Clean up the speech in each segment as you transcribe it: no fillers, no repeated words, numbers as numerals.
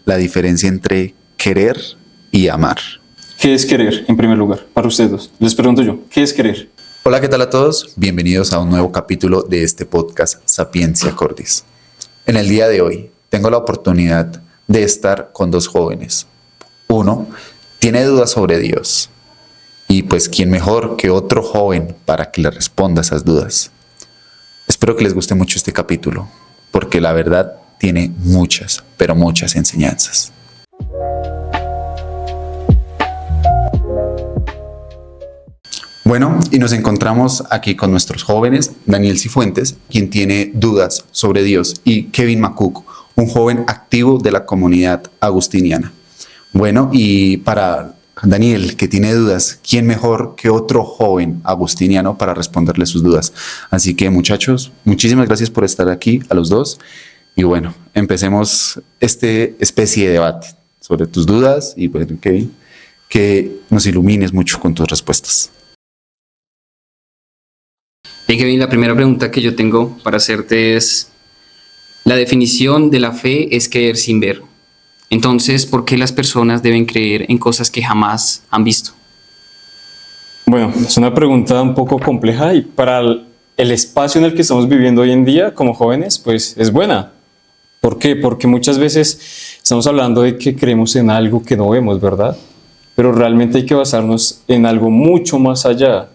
la diferencia entre querer y amar. ¿Qué es querer, en primer lugar, para ustedes dos? Les pregunto yo, ¿qué es querer? Hola, ¿qué tal a todos? Bienvenidos a un nuevo capítulo de este podcast Sapiencia Cordis. En el día de hoy tengo la oportunidad de estar con dos jóvenes. Uno tiene dudas sobre Dios y pues quién mejor que otro joven para que le responda esas dudas. Espero que les guste mucho este capítulo porque la verdad tiene muchas, pero muchas enseñanzas. Bueno, y nos encontramos aquí con nuestros jóvenes, Daniel Cifuentes, quien tiene dudas sobre Dios, y Kevin Macuc, un joven activo de la comunidad agustiniana. Bueno, y para Daniel, que tiene dudas, ¿quién mejor que otro joven agustiniano para responderle sus dudas? Así que, muchachos, muchísimas gracias por estar aquí, a los dos. Y bueno, empecemos este especie de debate sobre tus dudas y, bueno, Kevin, que nos ilumines mucho con tus respuestas. Bien, Kevin, la primera pregunta que yo tengo para hacerte es, la definición de la fe es creer sin ver. Entonces, ¿por qué las personas deben creer en cosas que jamás han visto? Bueno, es una pregunta un poco compleja y para el espacio en el que estamos viviendo hoy en día como jóvenes, pues es buena. ¿Por qué? Porque muchas veces estamos hablando de que creemos en algo que no vemos, ¿verdad? Pero realmente hay que basarnos en algo mucho más allá.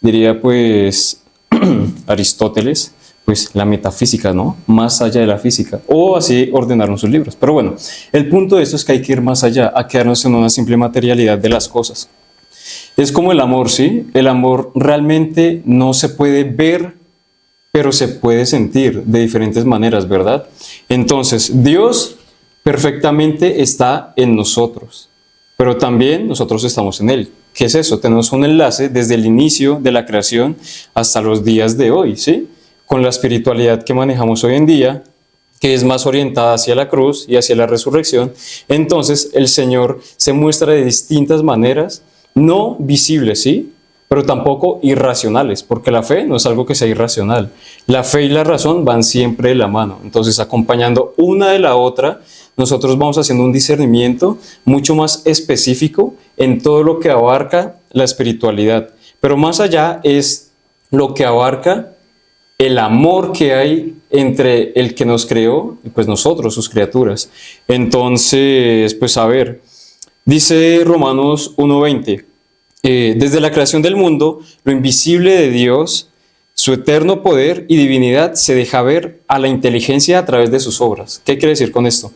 Diría pues Aristóteles, pues la metafísica, ¿no? Más allá de la física, o así ordenaron sus libros. Pero bueno, el punto de esto es que hay que ir más allá, a quedarnos en una simple materialidad de las cosas. Es como el amor, ¿sí? El amor realmente no se puede ver, pero se puede sentir de diferentes maneras, ¿verdad? Entonces, Dios perfectamente está en nosotros, pero también nosotros estamos en Él. ¿Qué es eso? Tenemos un enlace desde el inicio de la creación hasta los días de hoy, ¿sí? Con la espiritualidad que manejamos hoy en día, que es más orientada hacia la cruz y hacia la resurrección. Entonces, el Señor se muestra de distintas maneras, no visibles, ¿sí? Pero tampoco irracionales, porque la fe no es algo que sea irracional. La fe y la razón van siempre de la mano. Entonces, acompañando una de la otra, nosotros vamos haciendo un discernimiento mucho más específico en todo lo que abarca la espiritualidad. Pero más allá es lo que abarca el amor que hay entre el que nos creó y pues nosotros, sus criaturas. Entonces, pues a ver, dice Romanos 1:20, desde la creación del mundo, lo invisible de Dios, su eterno poder y divinidad se deja ver a la inteligencia a través de sus obras. ¿Qué quiere decir con esto?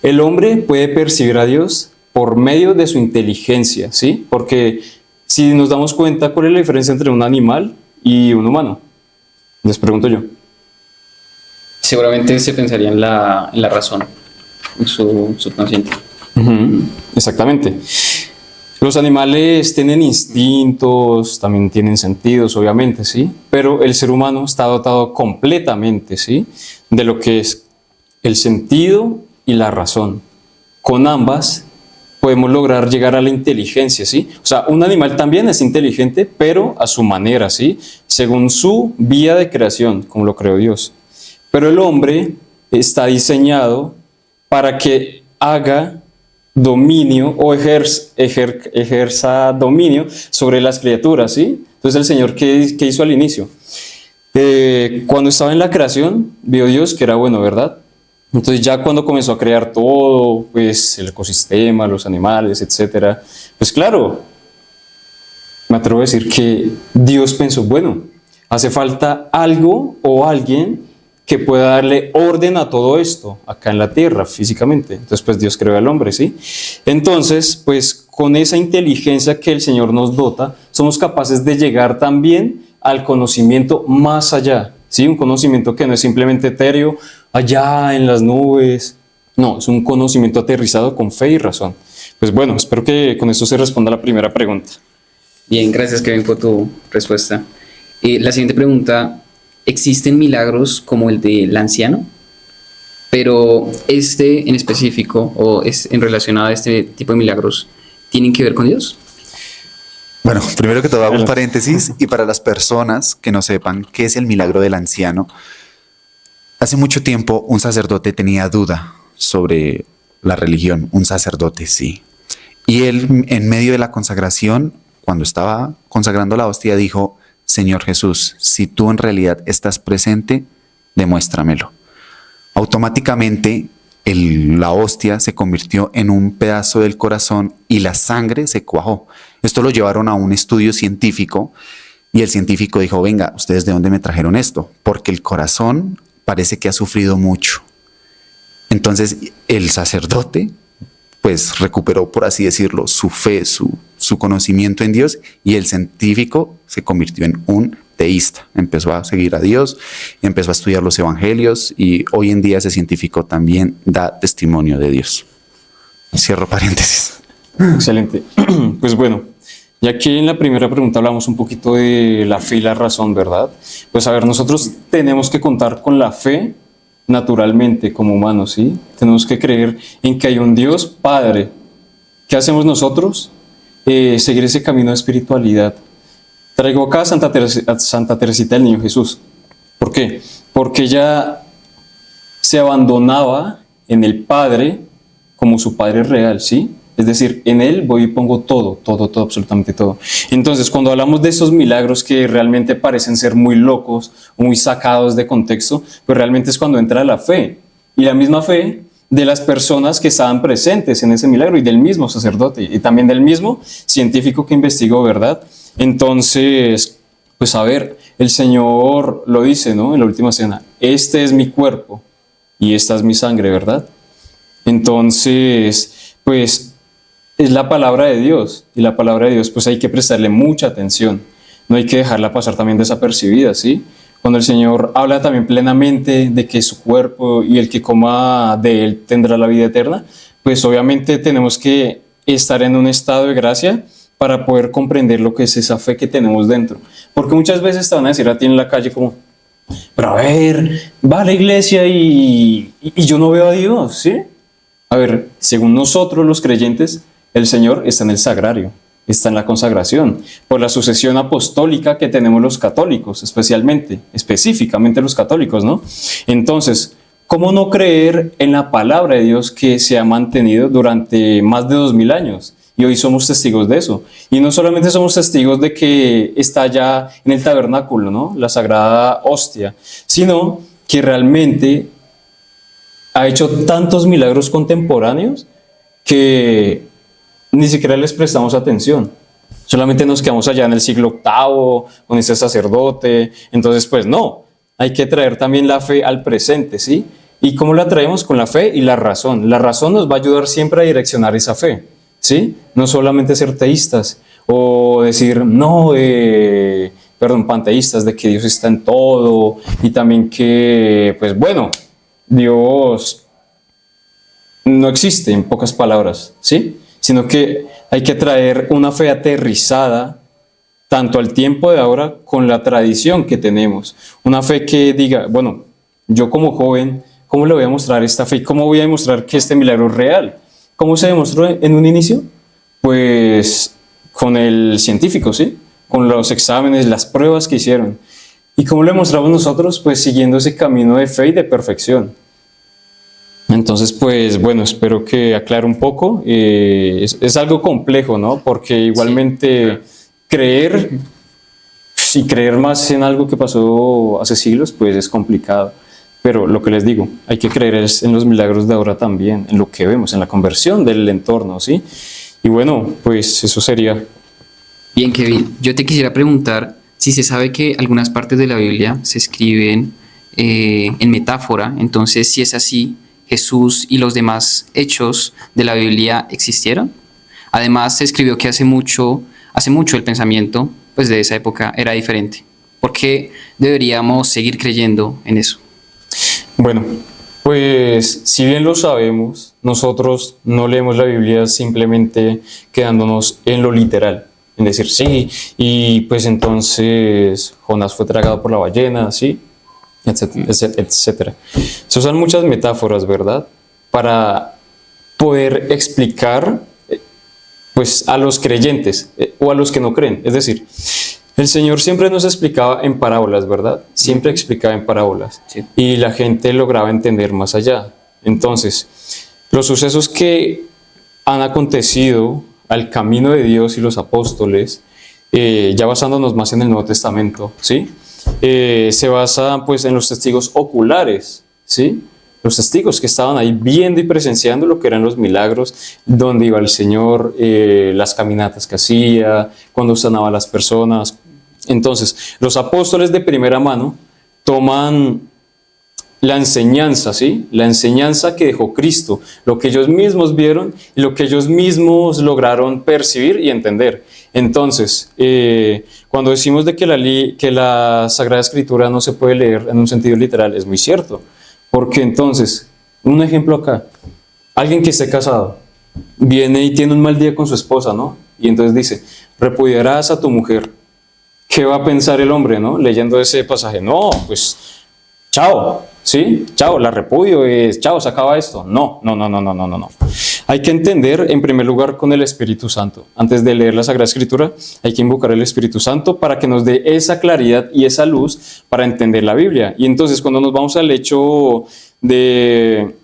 El hombre puede percibir a Dios por medio de su inteligencia, ¿sí? Porque si nos damos cuenta, ¿cuál es la diferencia entre un animal y un humano? Les pregunto yo. Seguramente se pensaría en la razón, en su subconsciente. Exactamente. Los animales tienen instintos, también tienen sentidos, obviamente, ¿sí? Pero el ser humano está dotado completamente, ¿sí? De lo que es el sentido y la razón. Con ambas podemos lograr llegar a la inteligencia, ¿sí? O sea, un animal también es inteligente, pero a su manera, ¿sí? Según su vía de creación, como lo creó Dios. Pero el hombre está diseñado para que haga dominio o ejerza dominio sobre las criaturas, ¿sí? Entonces el Señor, ¿qué hizo al inicio? Cuando estaba en la creación, vio Dios que era bueno, ¿verdad? Entonces ya cuando comenzó a crear todo, pues el ecosistema, los animales, etcétera, pues claro, me atrevo a decir que Dios pensó, bueno, hace falta algo o alguien que pueda darle orden a todo esto acá en la tierra físicamente. Entonces pues Dios creó al hombre, ¿sí? Entonces pues con esa inteligencia que el Señor nos dota, somos capaces de llegar también al conocimiento más allá, ¿sí? Un conocimiento que no es simplemente etéreo, allá en las nubes. No, es un conocimiento aterrizado con fe y razón. Pues bueno, espero que con esto se responda la primera pregunta. Bien, gracias, Kevin, por tu respuesta. La siguiente pregunta, ¿existen milagros como el del anciano? Pero en específico, o es en relación a este tipo de milagros, ¿tienen que ver con Dios? Bueno, primero que todo hago un paréntesis y para las personas que no sepan qué es el milagro del anciano, hace mucho tiempo un sacerdote tenía duda sobre la religión, un sacerdote, sí. Y él, en medio de la consagración, cuando estaba consagrando la hostia, dijo: Señor Jesús, si tú en realidad estás presente, demuéstramelo. Automáticamente la hostia se convirtió en un pedazo del corazón y la sangre se cuajó. Esto lo llevaron a un estudio científico y el científico dijo: venga, ¿ustedes de dónde me trajeron esto? Porque el corazón parece que ha sufrido mucho. Entonces el sacerdote pues recuperó, por así decirlo, su fe, su conocimiento en Dios, y el científico se convirtió en un teísta. Empezó a seguir a Dios, empezó a estudiar los evangelios y hoy en día ese científico también da testimonio de Dios. Cierro paréntesis. Excelente. Pues bueno, ya que en la primera pregunta hablamos un poquito de la fe y la razón, ¿verdad? Pues a ver, nosotros tenemos que contar con la fe naturalmente como humanos, ¿sí? Tenemos que creer en que hay un Dios Padre. ¿Qué hacemos nosotros? Seguir ese camino de espiritualidad. Traigo acá a Santa Teresita del Niño Jesús. ¿Por qué? Porque ella se abandonaba en el Padre como su Padre real, ¿sí? Es decir, en Él voy y pongo todo, absolutamente todo. Entonces, cuando hablamos de esos milagros que realmente parecen ser muy locos, muy sacados de contexto, pues realmente es cuando entra la fe. Y la misma fe de las personas que estaban presentes en ese milagro y del mismo sacerdote y también del mismo científico que investigó, ¿verdad? Entonces, pues a ver, el Señor lo dice, ¿no? En la última cena: este es mi cuerpo y esta es mi sangre, ¿verdad? Entonces, pues es la palabra de Dios, y la palabra de Dios pues hay que prestarle mucha atención, no hay que dejarla pasar también desapercibida, ¿sí? Cuando el Señor habla también plenamente de que su cuerpo y el que coma de él tendrá la vida eterna, pues obviamente tenemos que estar en un estado de gracia para poder comprender lo que es esa fe que tenemos dentro, porque muchas veces te van a decir a ti en la calle como: pero a ver, va a la iglesia y yo no veo a Dios, ¿sí? A ver, según nosotros los creyentes, el Señor está en el sagrario, está en la consagración, por la sucesión apostólica que tenemos los católicos, específicamente los católicos, ¿no? Entonces, ¿cómo no creer en la palabra de Dios que se ha mantenido durante más de 2000 años? Y hoy somos testigos de eso. Y no solamente somos testigos de que está ya en el tabernáculo, ¿no? La sagrada hostia, sino que realmente ha hecho tantos milagros contemporáneos que ni siquiera les prestamos atención. Solamente nos quedamos allá en el siglo VIII con ese sacerdote. Entonces, pues no, hay que traer también la fe al presente, ¿sí? ¿Y cómo la traemos? Con la fe y la razón. La razón nos va a ayudar siempre a direccionar esa fe, ¿sí? No solamente ser teístas o decir, no, panteístas, de que Dios está en todo y también que, pues bueno, Dios no existe, en pocas palabras, ¿sí? Sino que hay que traer una fe aterrizada tanto al tiempo de ahora con la tradición que tenemos. Una fe que diga, bueno, yo como joven, ¿cómo le voy a mostrar esta fe? ¿Cómo voy a demostrar que este milagro es real? ¿Cómo se demostró en un inicio? Pues con el científico, ¿sí? Con los exámenes, las pruebas que hicieron. ¿Y cómo lo demostramos nosotros? Pues siguiendo ese camino de fe y de perfección. Entonces, pues bueno, espero que aclare un poco. Es algo complejo, ¿no? Porque igualmente creer y creer más en algo que pasó hace siglos, pues es complicado. Pero lo que les digo, hay que creer es en los milagros de ahora también, en lo que vemos, en la conversión del entorno, ¿sí? Y bueno, pues eso sería. Bien, Kevin, yo te quisiera preguntar si se sabe que algunas partes de la Biblia se escriben en metáfora. Entonces, si es así, ¿Jesús y los demás hechos de la Biblia existieron? Además, se escribió que hace mucho el pensamiento pues, de esa época era diferente. ¿Por qué deberíamos seguir creyendo en eso? Bueno, pues si bien lo sabemos, nosotros no leemos la Biblia simplemente quedándonos en lo literal. En decir, sí, y pues entonces Jonás fue tragado por la ballena, ¿sí? Etcétera. Se usan muchas metáforas, ¿verdad? Para poder explicar pues, a los creyentes o a los que no creen. Es decir, el Señor siempre nos explicaba en parábolas, ¿verdad? Siempre explicaba en parábolas. Sí. Y la gente lograba entender más allá. Entonces, los sucesos que han acontecido al camino de Dios y los apóstoles, ya basándonos más en el Nuevo Testamento, ¿sí? Se basan pues en los testigos oculares, ¿sí? Los testigos que estaban ahí viendo y presenciando lo que eran los milagros, dónde iba el Señor, las caminatas que hacía, cuando sanaba a las personas. Entonces, los apóstoles de primera mano toman la enseñanza, ¿sí? La enseñanza que dejó Cristo, lo que ellos mismos vieron y lo que ellos mismos lograron percibir y entender. Entonces, cuando decimos de que la Sagrada Escritura no se puede leer en un sentido literal, es muy cierto. Porque entonces, un ejemplo acá, alguien que esté casado, viene y tiene un mal día con su esposa, ¿no? Y entonces dice, repudiarás a tu mujer. ¿Qué va a pensar el hombre, no? Leyendo ese pasaje, no, pues, chao, ¿sí? Chao, la repudio, chao, se acaba esto. No. Hay que entender, en primer lugar, con el Espíritu Santo. Antes de leer la Sagrada Escritura, hay que invocar al Espíritu Santo para que nos dé esa claridad y esa luz para entender la Biblia. Y entonces, cuando nos vamos al hecho de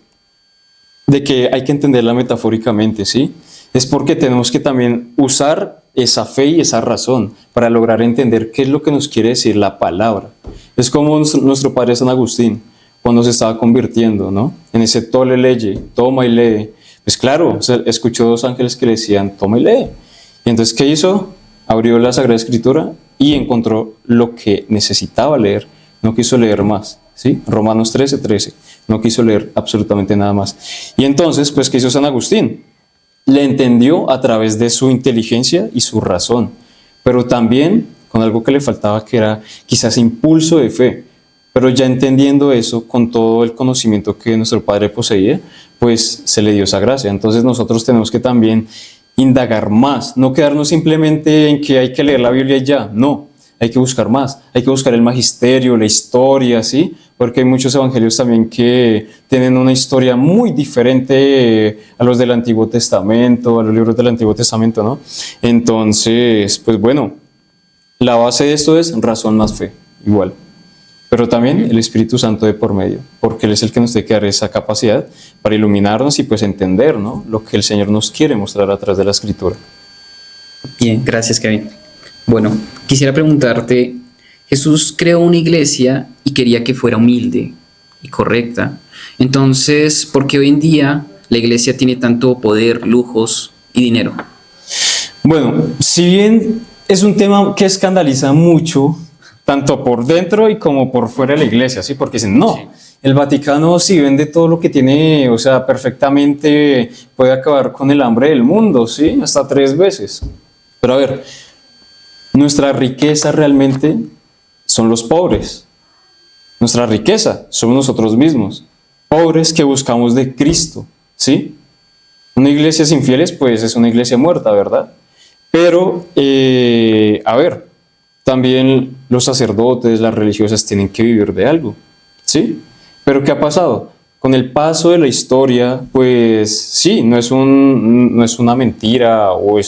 que hay que entenderla metafóricamente, ¿sí? Es porque tenemos que también usar esa fe y esa razón para lograr entender qué es lo que nos quiere decir la palabra. Es como nuestro padre San Agustín, cuando se estaba convirtiendo, ¿no? En ese tole leye, toma y lee. Pues claro, escuchó dos ángeles que le decían, toma y lee. Y entonces, ¿qué hizo? Abrió la Sagrada Escritura y encontró lo que necesitaba leer. No quiso leer más, ¿sí? Romanos 13:13. No quiso leer absolutamente nada más. Y entonces, pues, ¿qué hizo San Agustín? Le entendió a través de su inteligencia y su razón, pero también con algo que le faltaba, que era quizás impulso de fe. Pero ya entendiendo eso, con todo el conocimiento que nuestro Padre poseía, pues se le dio esa gracia. Entonces nosotros tenemos que también indagar más, no quedarnos simplemente en que hay que leer la Biblia y ya, no. Hay que buscar más, hay que buscar el magisterio, la historia, ¿sí? Porque hay muchos evangelios también que tienen una historia muy diferente a los del Antiguo Testamento, a los libros del Antiguo Testamento, ¿no? Entonces, pues bueno, la base de esto es razón más fe, igual. Pero también el Espíritu Santo de por medio, porque Él es el que nos tiene que dar esa capacidad para iluminarnos y pues entender, ¿no? Lo que el Señor nos quiere mostrar a través de la Escritura. Bien, gracias, Kevin. Bueno, quisiera preguntarte, Jesús creó una iglesia y quería que fuera humilde y correcta. Entonces, ¿por qué hoy en día la iglesia tiene tanto poder, lujos y dinero? Bueno, si bien es un tema que escandaliza mucho, tanto por dentro y como por fuera de la iglesia, ¿sí? Porque dicen, no, el Vaticano si vende todo lo que tiene, o sea, perfectamente puede acabar con el hambre del mundo, ¿sí? Hasta 3 veces. Pero a ver, nuestra riqueza realmente son los pobres. Nuestra riqueza somos nosotros mismos, pobres que buscamos de Cristo, ¿sí? Una iglesia sin fieles, pues es una iglesia muerta, ¿verdad? Pero, a ver, también los sacerdotes, las religiosas tienen que vivir de algo, ¿sí? Pero ¿qué ha pasado? Con el paso de la historia, pues sí, no es una mentira o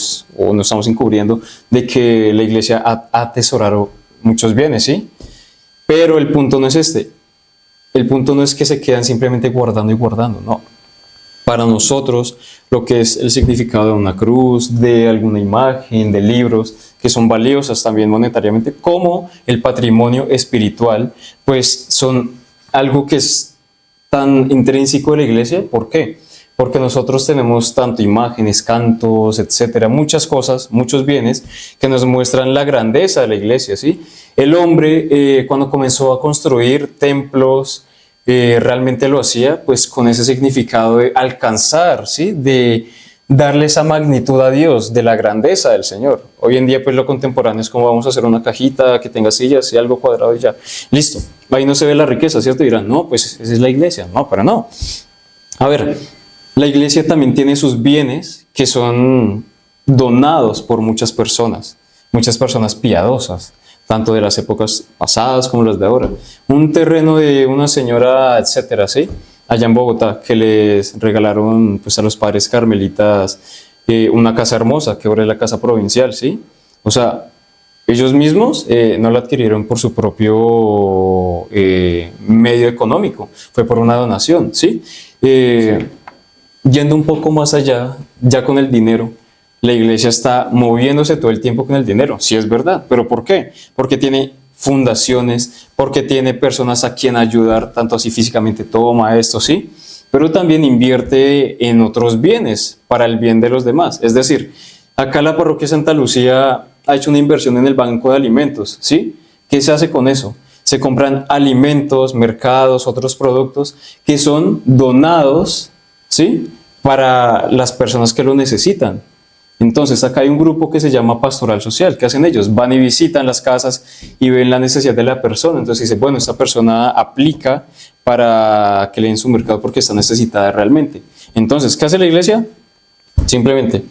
no estamos encubriendo de que la iglesia ha atesorado muchos bienes, ¿sí? Pero el punto no es este. El punto no es que se quedan simplemente guardando y guardando, no. Para nosotros, lo que es el significado de una cruz, de alguna imagen, de libros, que son valiosas también monetariamente, como el patrimonio espiritual, pues son algo que es tan intrínseco de la iglesia. ¿Por qué? Porque nosotros tenemos tanto imágenes, cantos, etcétera, muchas cosas, muchos bienes que nos muestran la grandeza de la iglesia, ¿sí? El hombre, cuando comenzó a construir templos, realmente lo hacía pues con ese significado de alcanzar, ¿sí? De darle esa magnitud a Dios, de la grandeza del Señor. Hoy en día pues lo contemporáneo es como vamos a hacer una cajita que tenga sillas y algo cuadrado y ya, listo. Ahí no se ve la riqueza, ¿cierto? Y dirán, no, pues esa es la iglesia. No, pero no. A ver, la iglesia también tiene sus bienes que son donados por muchas personas piadosas, tanto de las épocas pasadas como las de ahora. Un terreno de una señora, etcétera, ¿sí? Allá en Bogotá, que les regalaron pues, a los padres carmelitas una casa hermosa, que ahora es la casa provincial, ¿sí? O sea, ellos mismos no la adquirieron por su propio medio económico, fue por una donación, ¿sí? yendo un poco más allá, ya con el dinero, la iglesia está moviéndose todo el tiempo con el dinero, sí es verdad, pero ¿por qué? Porque tiene fundaciones, porque tiene personas a quien ayudar, tanto así físicamente, toma esto, sí, pero también invierte en otros bienes para el bien de los demás. Es decir, acá la parroquia Santa Lucía ha hecho una inversión en el banco de alimentos, ¿sí? ¿Qué se hace con eso? Se compran alimentos, mercados, otros productos que son donados, ¿sí? Para las personas que lo necesitan. Entonces, acá hay un grupo que se llama Pastoral Social. ¿Qué hacen ellos? Van y visitan las casas y ven la necesidad de la persona. Entonces dicen, bueno, esta persona aplica para que le den su mercado porque está necesitada realmente. Entonces, ¿qué hace la iglesia? Simplemente,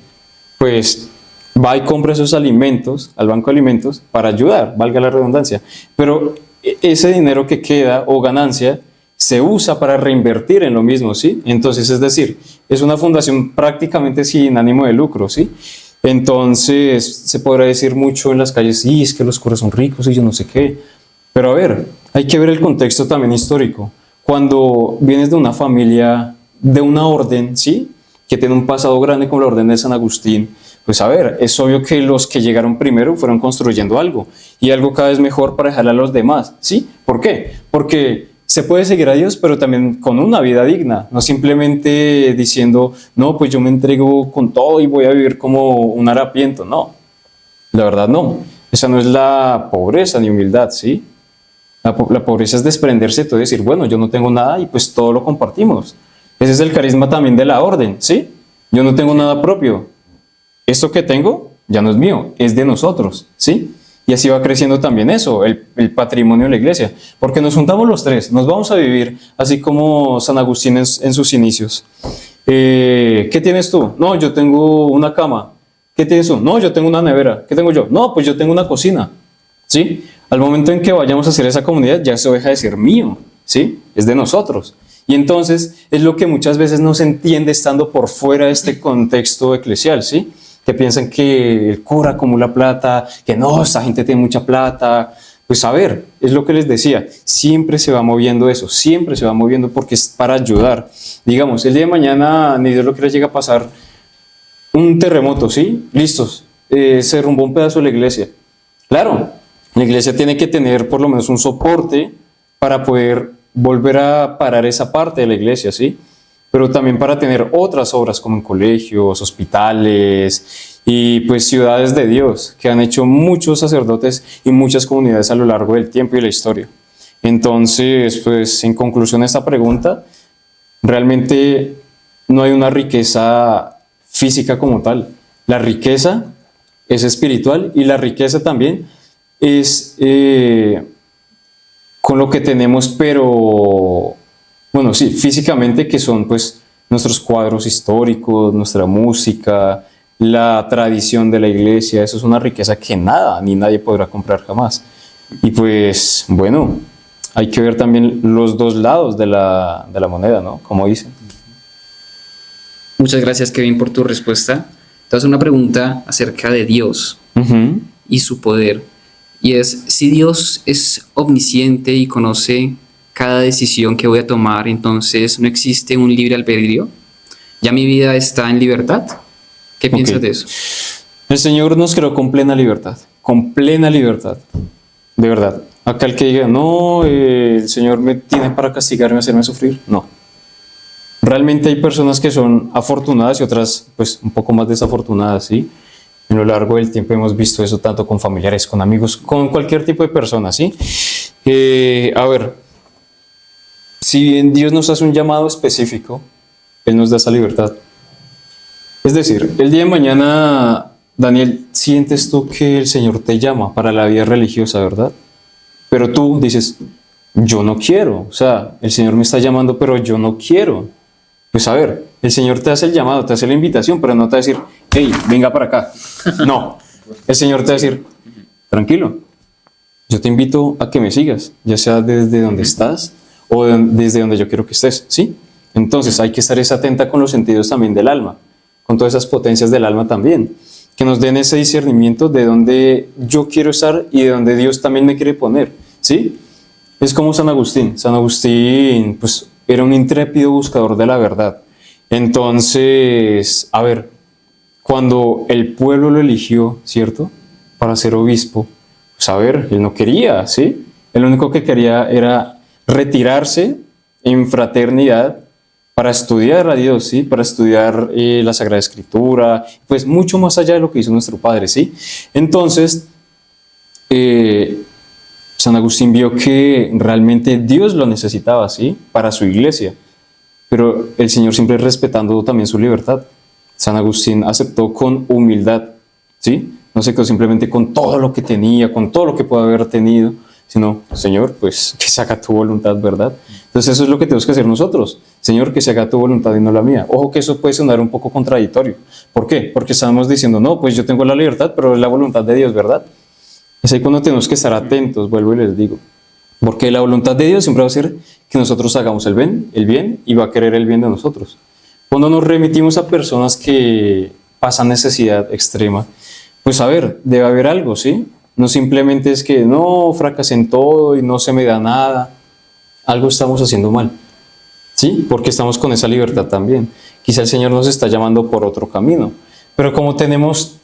pues, va y compra esos alimentos al banco de alimentos para ayudar, valga la redundancia. Pero ese dinero que queda o ganancia se usa para reinvertir en lo mismo, ¿sí? Entonces, es decir, es una fundación prácticamente sin ánimo de lucro, ¿sí? Entonces, se podrá decir mucho en las calles, sí, es que los curas son ricos y yo no sé qué. Pero a ver, hay que ver el contexto también histórico. Cuando vienes de una familia, de una orden, ¿sí? Que tiene un pasado grande como la orden de San Agustín, pues a ver, es obvio que los que llegaron primero fueron construyendo algo y algo cada vez mejor para dejarle a los demás, ¿sí? ¿Por qué? Porque se puede seguir a Dios, pero también con una vida digna, no simplemente diciendo, no, pues yo me entrego con todo y voy a vivir como un harapiento. No, la verdad no. Esa no es la pobreza ni humildad, ¿sí? La pobreza es desprenderse de todo y decir, bueno, yo no tengo nada y pues todo lo compartimos. Ese es el carisma también de la orden, ¿sí? Yo no tengo nada propio. Esto que tengo ya no es mío, es de nosotros, ¿sí? Y así va creciendo también eso, el patrimonio de la iglesia. Porque nos juntamos los tres, nos vamos a vivir así como San Agustín en sus inicios. ¿Qué tienes tú? No, yo tengo una cama. ¿Qué tienes tú? No, yo tengo una nevera. ¿Qué tengo yo? No, pues yo tengo una cocina, ¿sí? Al momento en que vayamos a hacer esa comunidad, ya se deja de ser mío, ¿sí? Es de nosotros. Y entonces es lo que muchas veces no se entiende estando por fuera de este contexto eclesial, ¿sí? Que piensan que el cura acumula plata, que no, esta gente tiene mucha plata. Pues a ver, es lo que les decía, siempre se va moviendo eso, siempre se va moviendo porque es para ayudar. Digamos, el día de mañana, ni Dios lo quiera, llega a pasar un terremoto, ¿sí? Listos, se derrumbó un pedazo de la iglesia. Claro, la iglesia tiene que tener por lo menos un soporte para poder volver a parar esa parte de la iglesia, ¿sí? Pero también para tener otras obras como en colegios, hospitales y pues ciudades de Dios que han hecho muchos sacerdotes y muchas comunidades a lo largo del tiempo y la historia. Entonces, pues en conclusión a esta pregunta, realmente no hay una riqueza física como tal. La riqueza es espiritual y la riqueza también es con lo que tenemos, pero bueno, sí, físicamente, que son pues nuestros cuadros históricos, nuestra música, la tradición de la iglesia. Eso es una riqueza que nada ni nadie podrá comprar jamás. Y pues bueno, hay que ver también los dos lados de la moneda, ¿no? Como dicen. Muchas gracias, Kevin, por tu respuesta. Te hago una pregunta acerca de Dios y su poder. Y es, si Dios es omnisciente y conoce cada decisión que voy a tomar, entonces no existe un libre albedrío. ¿Ya mi vida está en libertad? ¿Qué piensas de eso? El Señor nos creó con plena libertad, de verdad. Acá el que diga, no, el Señor me tiene para castigarme, hacerme sufrir, no. Realmente hay personas que son afortunadas y otras pues un poco más desafortunadas, ¿sí? A lo largo del tiempo hemos visto eso tanto con familiares, con amigos, con cualquier tipo de persona, ¿sí? A ver, si bien Dios nos hace un llamado específico, Él nos da esa libertad. Es decir, el día de mañana, Daniel, sientes tú que el Señor te llama para la vida religiosa, ¿verdad? Pero tú dices, yo no quiero, o sea, el Señor me está llamando, pero yo no quiero. Pues a ver, el Señor te hace el llamado, te hace la invitación, pero no te va a decir, hey, venga para acá. No, el Señor te va a decir, tranquilo, yo te invito a que me sigas, ya sea desde donde estás o desde donde yo quiero que estés, ¿sí? Entonces hay que estar atenta con los sentidos también del alma, con todas esas potencias del alma también, que nos den ese discernimiento de dónde yo quiero estar y de dónde Dios también me quiere poner, ¿sí? Es como San Agustín. San Agustín, pues, era un intrépido buscador de la verdad. Entonces, a ver, cuando el pueblo lo eligió, ¿cierto? Para ser obispo, pues a ver, él no quería, ¿sí? Él lo único que quería era retirarse en fraternidad para estudiar a Dios, ¿sí? Para estudiar la Sagrada Escritura, pues mucho más allá de lo que hizo nuestro Padre, ¿sí? Entonces, San Agustín vio que realmente Dios lo necesitaba, ¿sí? Para su iglesia, pero el Señor siempre respetando también su libertad. San Agustín aceptó con humildad, ¿sí? No se quedó simplemente con todo lo que tenía, con todo lo que puede haber tenido, sino, Señor, pues que se haga tu voluntad, ¿verdad? Entonces eso es lo que tenemos que hacer nosotros. Señor, que se haga tu voluntad y no la mía. Ojo que eso puede sonar un poco contradictorio. ¿Por qué? Porque estamos diciendo, no, pues yo tengo la libertad, pero es la voluntad de Dios, ¿verdad? Es ahí cuando tenemos que estar atentos, vuelvo y les digo. Porque la voluntad de Dios siempre va a ser que nosotros hagamos el bien y va a querer el bien de nosotros. Cuando nos remitimos a personas que pasan necesidad extrema, pues a ver, debe haber algo, ¿sí? No simplemente es que no, fracasé en todo y no se me da nada. Algo estamos haciendo mal, ¿sí? Porque estamos con esa libertad también. Quizá el Señor nos está llamando por otro camino. Pero como tenemos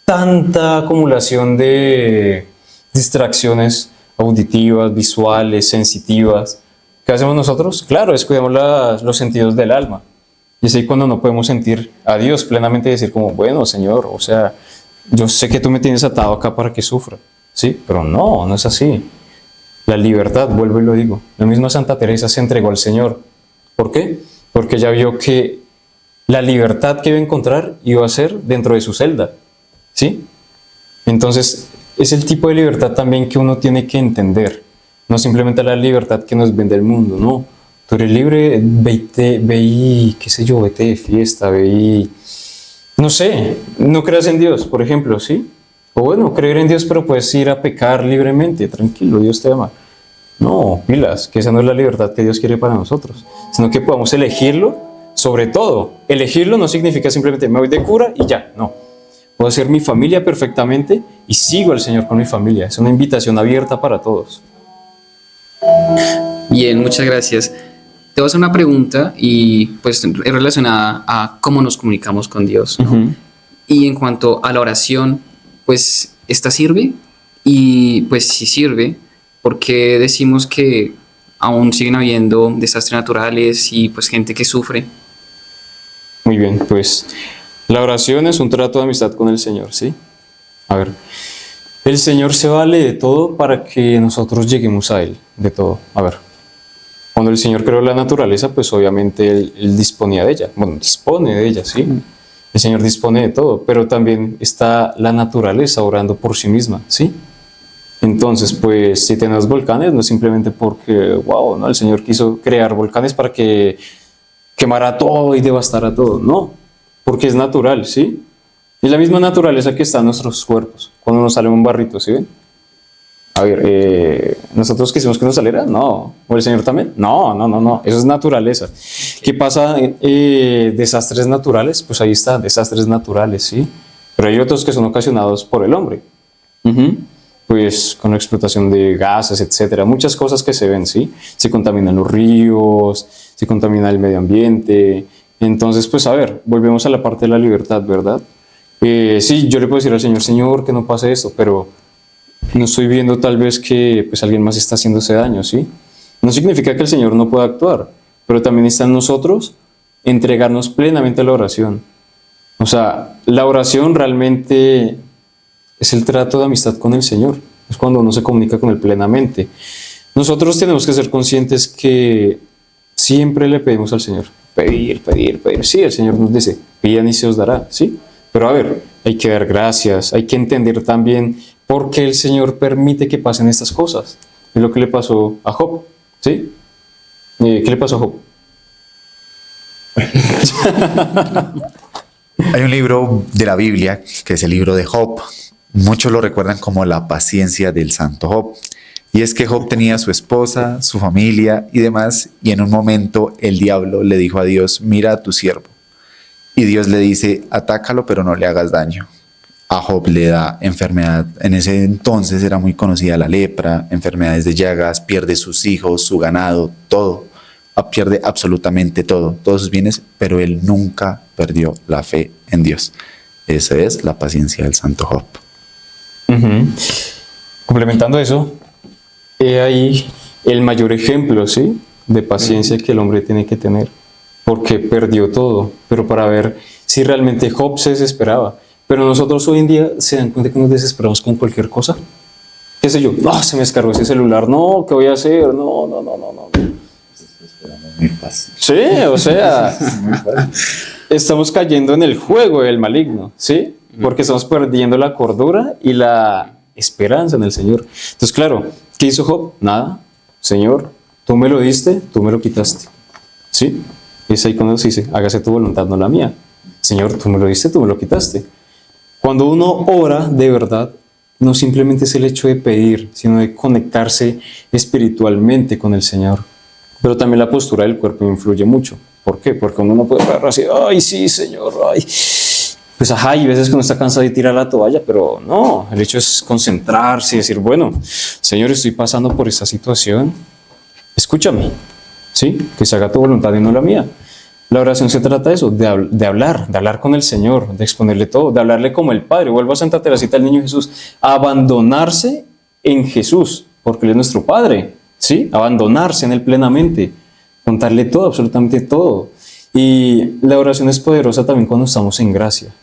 tanta acumulación de distracciones auditivas, visuales, sensitivas, ¿qué hacemos nosotros? Claro, descuidamos los sentidos del alma. Y es ahí cuando no podemos sentir a Dios plenamente y decir como, bueno, Señor, o sea, yo sé que tú me tienes atado acá para que sufra, ¿sí? Pero no es así. La libertad, vuelvo y lo digo. La misma Santa Teresa se entregó al Señor. ¿Por qué? Porque ella vio que la libertad que iba a encontrar iba a ser dentro de su celda, ¿sí? Entonces, es el tipo de libertad también que uno tiene que entender. No simplemente la libertad que nos vende el mundo, no. Tú eres libre, ve y, qué sé yo, vete de fiesta, ve y, no sé, no creas en Dios, por ejemplo, ¿sí? O bueno, creer en Dios, pero puedes ir a pecar libremente, tranquilo, Dios te ama. No, pilas, que esa no es la libertad que Dios quiere para nosotros, sino que podamos elegirlo, sobre todo. Elegirlo no significa simplemente me voy de cura y ya, no. Puedo hacer mi familia perfectamente y sigo al Señor con mi familia. Es una invitación abierta para todos. Bien, muchas gracias. Te voy a hacer una pregunta y pues es relacionada a cómo nos comunicamos con Dios, ¿no? Uh-huh. Y en cuanto a la oración, pues ¿esta sirve? Y pues si sirve, ¿por qué decimos que aún siguen habiendo desastres naturales y pues gente que sufre? Muy bien, pues la oración es un trato de amistad con el Señor, ¿sí? A ver, el Señor se vale de todo para que nosotros lleguemos a Él, de todo. A ver, cuando el Señor creó la naturaleza, pues obviamente Él disponía de ella. Bueno, dispone de ella, ¿sí? El Señor dispone de todo, pero también está la naturaleza orando por sí misma, ¿sí? Entonces, pues, si tenemos volcanes, no es simplemente porque, wow, ¿no? El Señor quiso crear volcanes para que quemara todo y devastara todo, no, porque es natural, ¿sí? Es la misma naturaleza que está en nuestros cuerpos, cuando nos sale un barrito, ¿sí ven? A ver, ¿nosotros quisimos que nos saliera? No. ¿O el Señor también? No, eso es naturaleza. ¿Qué pasa? Desastres naturales, pues ahí está, desastres naturales, ¿sí? Pero hay otros que son ocasionados por el hombre. Pues con la explotación de gases, etcétera, muchas cosas que se ven, ¿sí? Se contaminan los ríos, se contamina el medio ambiente. Entonces, pues a ver, volvemos a la parte de la libertad, ¿verdad? Sí, yo le puedo decir al Señor, Señor, que no pase esto, pero no estoy viendo tal vez que pues alguien más está haciéndose daño, ¿sí? No significa que el Señor no pueda actuar, pero también está en nosotros entregarnos plenamente a la oración. O sea, la oración realmente es el trato de amistad con el Señor, es cuando uno se comunica con Él plenamente. Nosotros tenemos que ser conscientes que siempre le pedimos al Señor, pedir. Sí, el Señor nos dice, pidan y se os dará, ¿sí? Pero a ver, hay que dar gracias, hay que entender también por qué el Señor permite que pasen estas cosas. Es lo que le pasó a Job, ¿sí? ¿Qué le pasó a Job? Hay un libro de la Biblia, que es el libro de Job. Muchos lo recuerdan como la paciencia del santo Job. Y es que Job tenía a su esposa, su familia y demás, y en un momento el diablo le dijo a Dios, mira a tu siervo. Y Dios le dice, atácalo pero no le hagas daño. A Job le da enfermedad. En ese entonces era muy conocida la lepra, enfermedades de llagas, pierde sus hijos, su ganado, todo. pierde absolutamente todo, todos sus bienes, pero él nunca perdió la fe en Dios. Esa es la paciencia del santo Job. Ujú. Complementando eso, he ahí el mayor ejemplo, ¿sí?, de paciencia que el hombre tiene que tener, porque perdió todo, pero para ver si realmente Job se desesperaba. Pero nosotros hoy en día se dan cuenta que nos desesperamos con cualquier cosa. ¿Qué sé yo? No, se me descargó ese celular. No, ¿qué voy a hacer? No. Muy fácil. Sí, o sea, estamos cayendo en el juego del maligno, ¿sí? Porque estamos perdiendo la cordura y la esperanza en el Señor. Entonces, claro, ¿qué hizo Job? Nada. Señor, tú me lo diste, tú me lo quitaste. ¿Sí? Y es ahí cuando se dice, hágase tu voluntad, no la mía. Señor, tú me lo diste, tú me lo quitaste. Cuando uno ora de verdad, no simplemente es el hecho de pedir, sino de conectarse espiritualmente con el Señor. Pero también la postura del cuerpo influye mucho. ¿Por qué? Porque uno no puede parar así, ay, sí, Señor, ay. Pues ajá, hay veces que uno está cansado de tirar la toalla, pero no, el hecho es concentrarse y decir, bueno, Señor, estoy pasando por esta situación, escúchame, ¿sí? Que se haga tu voluntad y no la mía. La oración se trata de eso, de hablar con el Señor, de exponerle todo, de hablarle como el Padre. Vuelvo a Santa Teresita, el niño Jesús, abandonarse en Jesús, porque Él es nuestro Padre, ¿sí? Abandonarse en Él plenamente, contarle todo, absolutamente todo. Y la oración es poderosa también cuando estamos en gracia,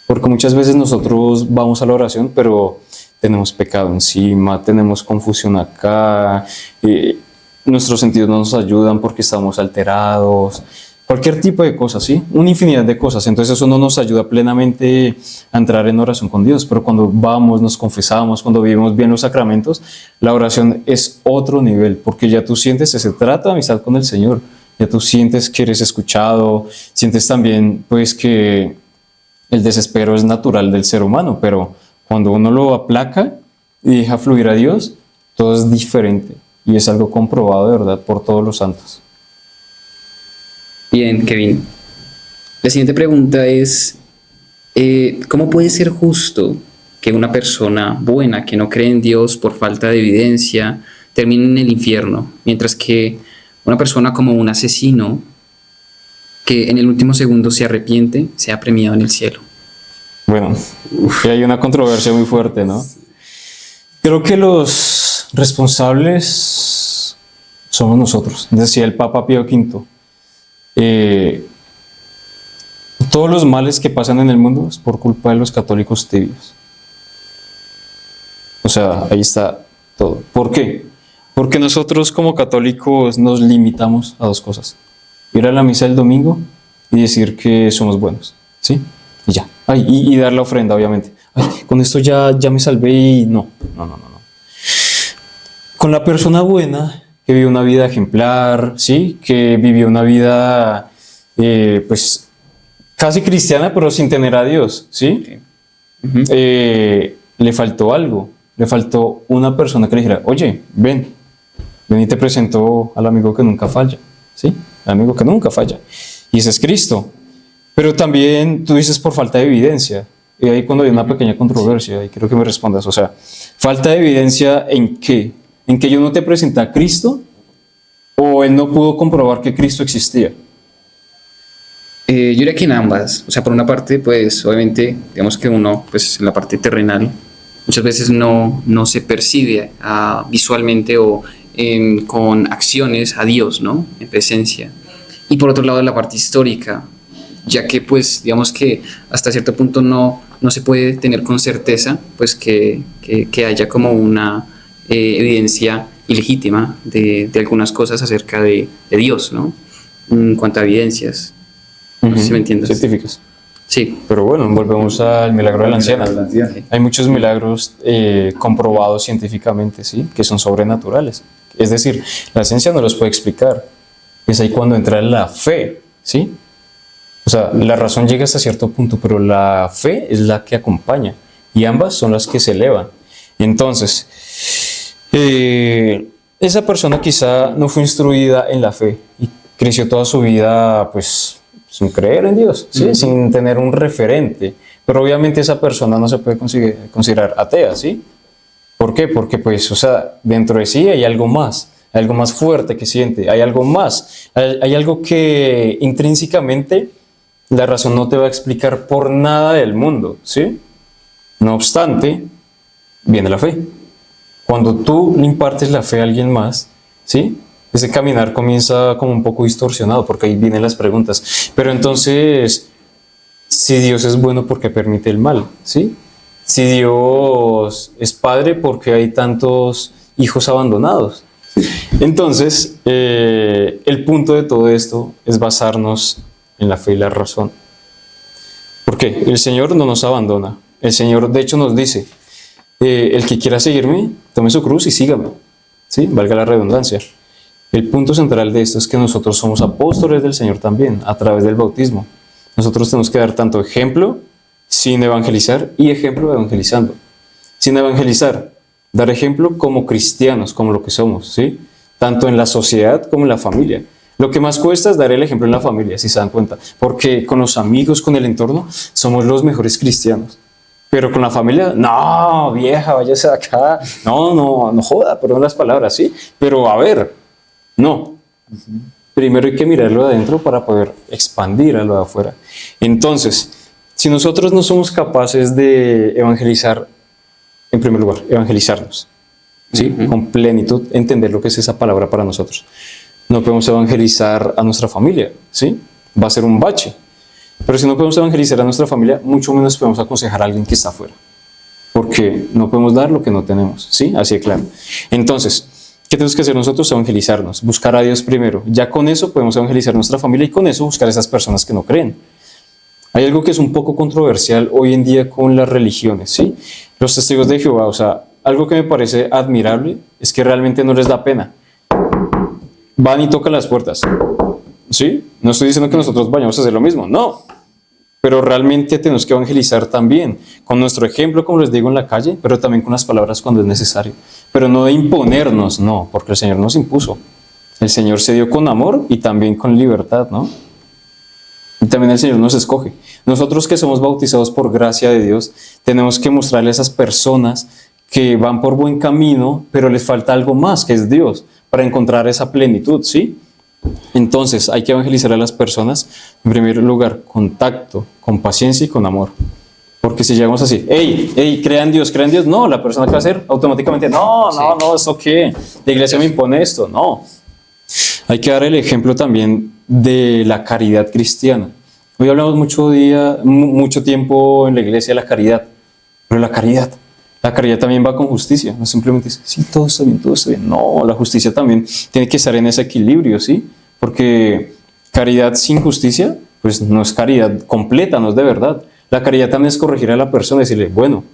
porque muchas veces nosotros vamos a la oración, pero tenemos pecado encima, tenemos confusión acá, nuestros sentidos no nos ayudan porque estamos alterados, cualquier tipo de cosas, ¿sí? Una infinidad de cosas. Entonces eso no nos ayuda plenamente a entrar en oración con Dios, pero cuando vamos, nos confesamos, cuando vivimos bien los sacramentos, la oración es otro nivel, porque ya tú sientes ese trato de amistad con el Señor, ya tú sientes que eres escuchado, sientes también pues que el desespero es natural del ser humano, pero cuando uno lo aplaca y deja fluir a Dios, todo es diferente y es algo comprobado de verdad por todos los santos. Bien, Kevin. La siguiente pregunta es, ¿cómo puede ser justo que una persona buena que no cree en Dios por falta de evidencia termine en el infierno, mientras que una persona como un asesino que en el último segundo se arrepiente sea premiado en el cielo? Bueno, y hay una controversia muy fuerte, ¿no? Creo que los responsables somos nosotros, decía el Papa Pío V. Todos los males que pasan en el mundo es por culpa de los católicos tibios. O sea, ahí está todo. ¿Por qué? Porque nosotros como católicos nos limitamos a dos cosas: ir a la misa el domingo y decir que somos buenos, ¿sí? Y ya. Ay, y dar la ofrenda, obviamente. Ay, con esto ya me salvé y no. Con la persona buena que vivió una vida ejemplar, ¿sí? Que vivió una vida, pues, casi cristiana, pero sin tener a Dios, ¿sí? Sí. Uh-huh. Le faltó algo, le faltó una persona que le dijera, oye, ven y te presento al amigo que nunca falla, ¿sí? El amigo que nunca falla. Y ese es Cristo. Pero también tú dices por falta de evidencia. Y ahí cuando hay una pequeña controversia, y quiero que me respondas, o sea, ¿falta de evidencia en qué? ¿En que yo no te presenté a Cristo? ¿O él no pudo comprobar que Cristo existía? Yo diría que en ambas. O sea, por una parte, pues obviamente, digamos que uno, pues en la parte terrenal, muchas veces no se percibe visualmente o con acciones a Dios, ¿no? En presencia. Y por otro lado, la parte histórica, ya que pues digamos que hasta cierto punto no se puede tener con certeza pues que haya como una evidencia ilegítima de algunas cosas acerca de Dios, ¿no? En cuanto a evidencias. No sé si me entiendes. Científicas. Sí. Pero bueno, volvemos al milagro de la anciana. Hay muchos milagros comprobados científicamente, ¿sí? Que son sobrenaturales. Es decir, la ciencia no los puede explicar. Es ahí cuando entra la fe, ¿sí? O sea, la razón llega hasta cierto punto, pero la fe es la que acompaña. Y ambas son las que se elevan. Entonces, esa persona quizá no fue instruida en la fe y creció toda su vida, pues, sin creer en Dios, ¿sí? Uh-huh. Sin tener un referente. Pero obviamente esa persona no se puede considerar atea, ¿sí? ¿Por qué? Porque, pues, o sea, dentro de sí hay algo más. hay algo más fuerte que siente, hay algo más, hay algo que intrínsecamente la razón no te va a explicar por nada del mundo, ¿sí? No obstante, viene la fe. Cuando tú le impartes la fe a alguien más, ¿sí? Ese caminar comienza como un poco distorsionado, porque ahí vienen las preguntas. Pero entonces, si Dios es bueno, ¿por qué permite el mal? ¿Sí? Si Dios es padre, ¿por qué hay tantos hijos abandonados? Entonces, el punto de todo esto es basarnos en la fe y la razón. ¿Por qué? El Señor no nos abandona. El Señor, de hecho, nos dice, el que quiera seguirme, tome su cruz y sígame. ¿Sí? Valga la redundancia. El punto central de esto es que nosotros somos apóstoles del Señor también, a través del bautismo. Nosotros tenemos que dar tanto ejemplo sin evangelizar y ejemplo evangelizando. Sin evangelizar, dar ejemplo como cristianos, como lo que somos, ¿sí? Tanto en la sociedad como en la familia. Lo que más cuesta es dar el ejemplo en la familia, si se dan cuenta, porque con los amigos, con el entorno, somos los mejores cristianos. Pero con la familia, no, vieja, váyase acá. No joda, perdón las palabras, ¿sí? Pero a ver, no. Primero hay que mirarlo de adentro para poder expandir a lo de afuera. Entonces, si nosotros no somos capaces de evangelizar, en primer lugar, evangelizarnos, ¿sí? Con plenitud, entender lo que es esa palabra para nosotros. No podemos evangelizar a nuestra familia, ¿sí? Va a ser un bache. Pero si no podemos evangelizar a nuestra familia, mucho menos podemos aconsejar a alguien que está afuera. Porque no podemos dar lo que no tenemos, ¿sí? Así de claro. Entonces, ¿qué tenemos que hacer nosotros? Evangelizarnos, buscar a Dios primero. Ya con eso podemos evangelizar a nuestra familia y con eso buscar a esas personas que no creen. Hay algo que es un poco controversial hoy en día con las religiones, ¿sí? Los testigos de Jehová, o sea, algo que me parece admirable es que realmente no les da pena. Van y tocan las puertas, ¿sí? No estoy diciendo que nosotros vayamos a hacer lo mismo, no. Pero realmente tenemos que evangelizar también, con nuestro ejemplo, como les digo, en la calle, pero también con las palabras cuando es necesario. Pero no de imponernos, no, porque el Señor nos impuso. El Señor se dio con amor y también con libertad, ¿no? Y también el Señor nos escoge. Nosotros que somos bautizados por gracia de Dios, tenemos que mostrarle a esas personas que van por buen camino, pero les falta algo más, que es Dios, para encontrar esa plenitud, ¿sí? Entonces hay que evangelizar a las personas, en primer lugar, con tacto, con paciencia y con amor. Porque si llegamos así, hey, crean Dios, no, la persona que va a hacer automáticamente, no, ¿eso qué? La iglesia me impone esto, no. Hay que dar el ejemplo también de la caridad cristiana. Hoy hablamos mucho tiempo en la iglesia de la caridad, pero la caridad también va con justicia, no simplemente dice, sí, todo está bien, no, la justicia también tiene que estar en ese equilibrio, ¿sí? Porque caridad sin justicia, pues no es caridad completa, no es de verdad. La caridad también es corregir a la persona y decirle, bueno,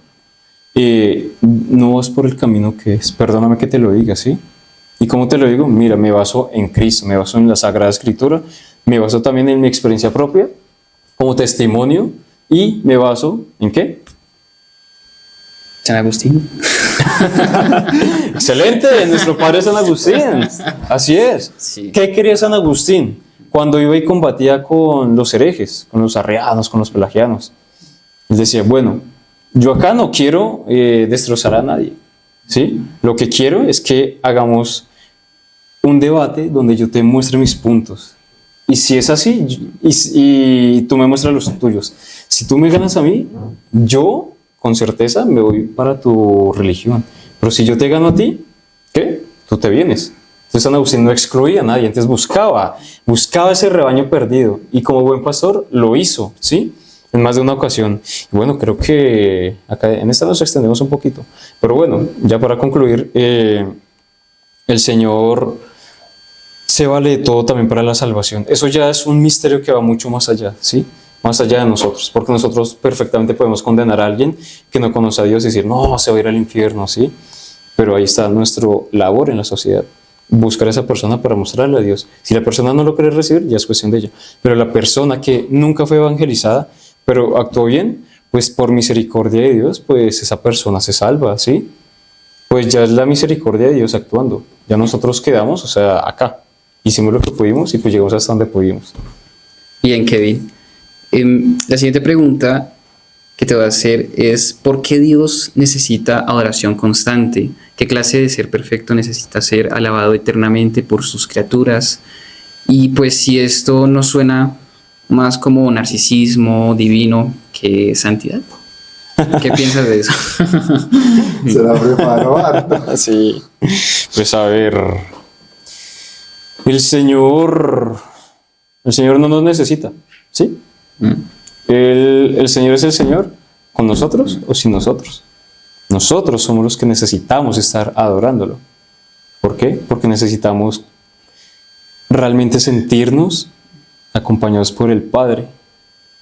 no vas por el camino que es, perdóname que te lo diga, ¿sí? ¿Y cómo te lo digo? Mira, me baso en Cristo, me baso en la Sagrada Escritura, me baso también en mi experiencia propia, como testimonio, y me baso, ¿en qué? San Agustín. Excelente, nuestro padre San Agustín. Así es. Sí. ¿Qué quería San Agustín cuando iba y combatía con los herejes, con los arrianos, con los pelagianos? Él decía, bueno, yo acá no quiero destrozar a nadie, ¿sí? Lo que quiero es que hagamos un debate donde yo te muestre mis puntos. Y si es así, y tú me muestras los tuyos. Si tú me ganas a mí, yo con certeza me voy para tu religión. Pero si yo te gano a ti, ¿qué? Tú te vienes. Entonces San Agustín no excluía a nadie, antes buscaba ese rebaño perdido. Y como buen pastor lo hizo, ¿sí? En más de una ocasión. Y bueno, creo que acá en esta nos extendemos un poquito. Pero bueno, ya para concluir, el Señor se vale de todo también para la salvación. Eso ya es un misterio que va mucho más allá, ¿sí? Más allá de nosotros, porque nosotros perfectamente podemos condenar a alguien que no conoce a Dios y decir, no, se va a ir al infierno, ¿sí? Pero ahí está nuestra labor en la sociedad, buscar a esa persona para mostrarle a Dios. Si la persona no lo quiere recibir, ya es cuestión de ella. Pero la persona que nunca fue evangelizada, pero actuó bien, pues por misericordia de Dios, pues esa persona se salva, ¿sí? Pues ya es la misericordia de Dios actuando. Ya nosotros quedamos, o sea, acá. Hicimos lo que pudimos y pues llegamos hasta donde pudimos. Bien, Kevin. La siguiente pregunta que te voy a hacer es: ¿por qué Dios necesita adoración constante? ¿Qué clase de ser perfecto necesita ser alabado eternamente por sus criaturas? Y pues si esto no suena más como narcisismo divino que santidad, ¿qué piensas de eso? Se la preparó harto. Sí, pues a ver, el Señor no nos necesita, ¿sí? El Señor es el Señor, ¿con nosotros o sin nosotros? Nosotros somos los que necesitamos estar adorándolo. ¿Por qué? Porque necesitamos realmente sentirnos acompañados por el Padre,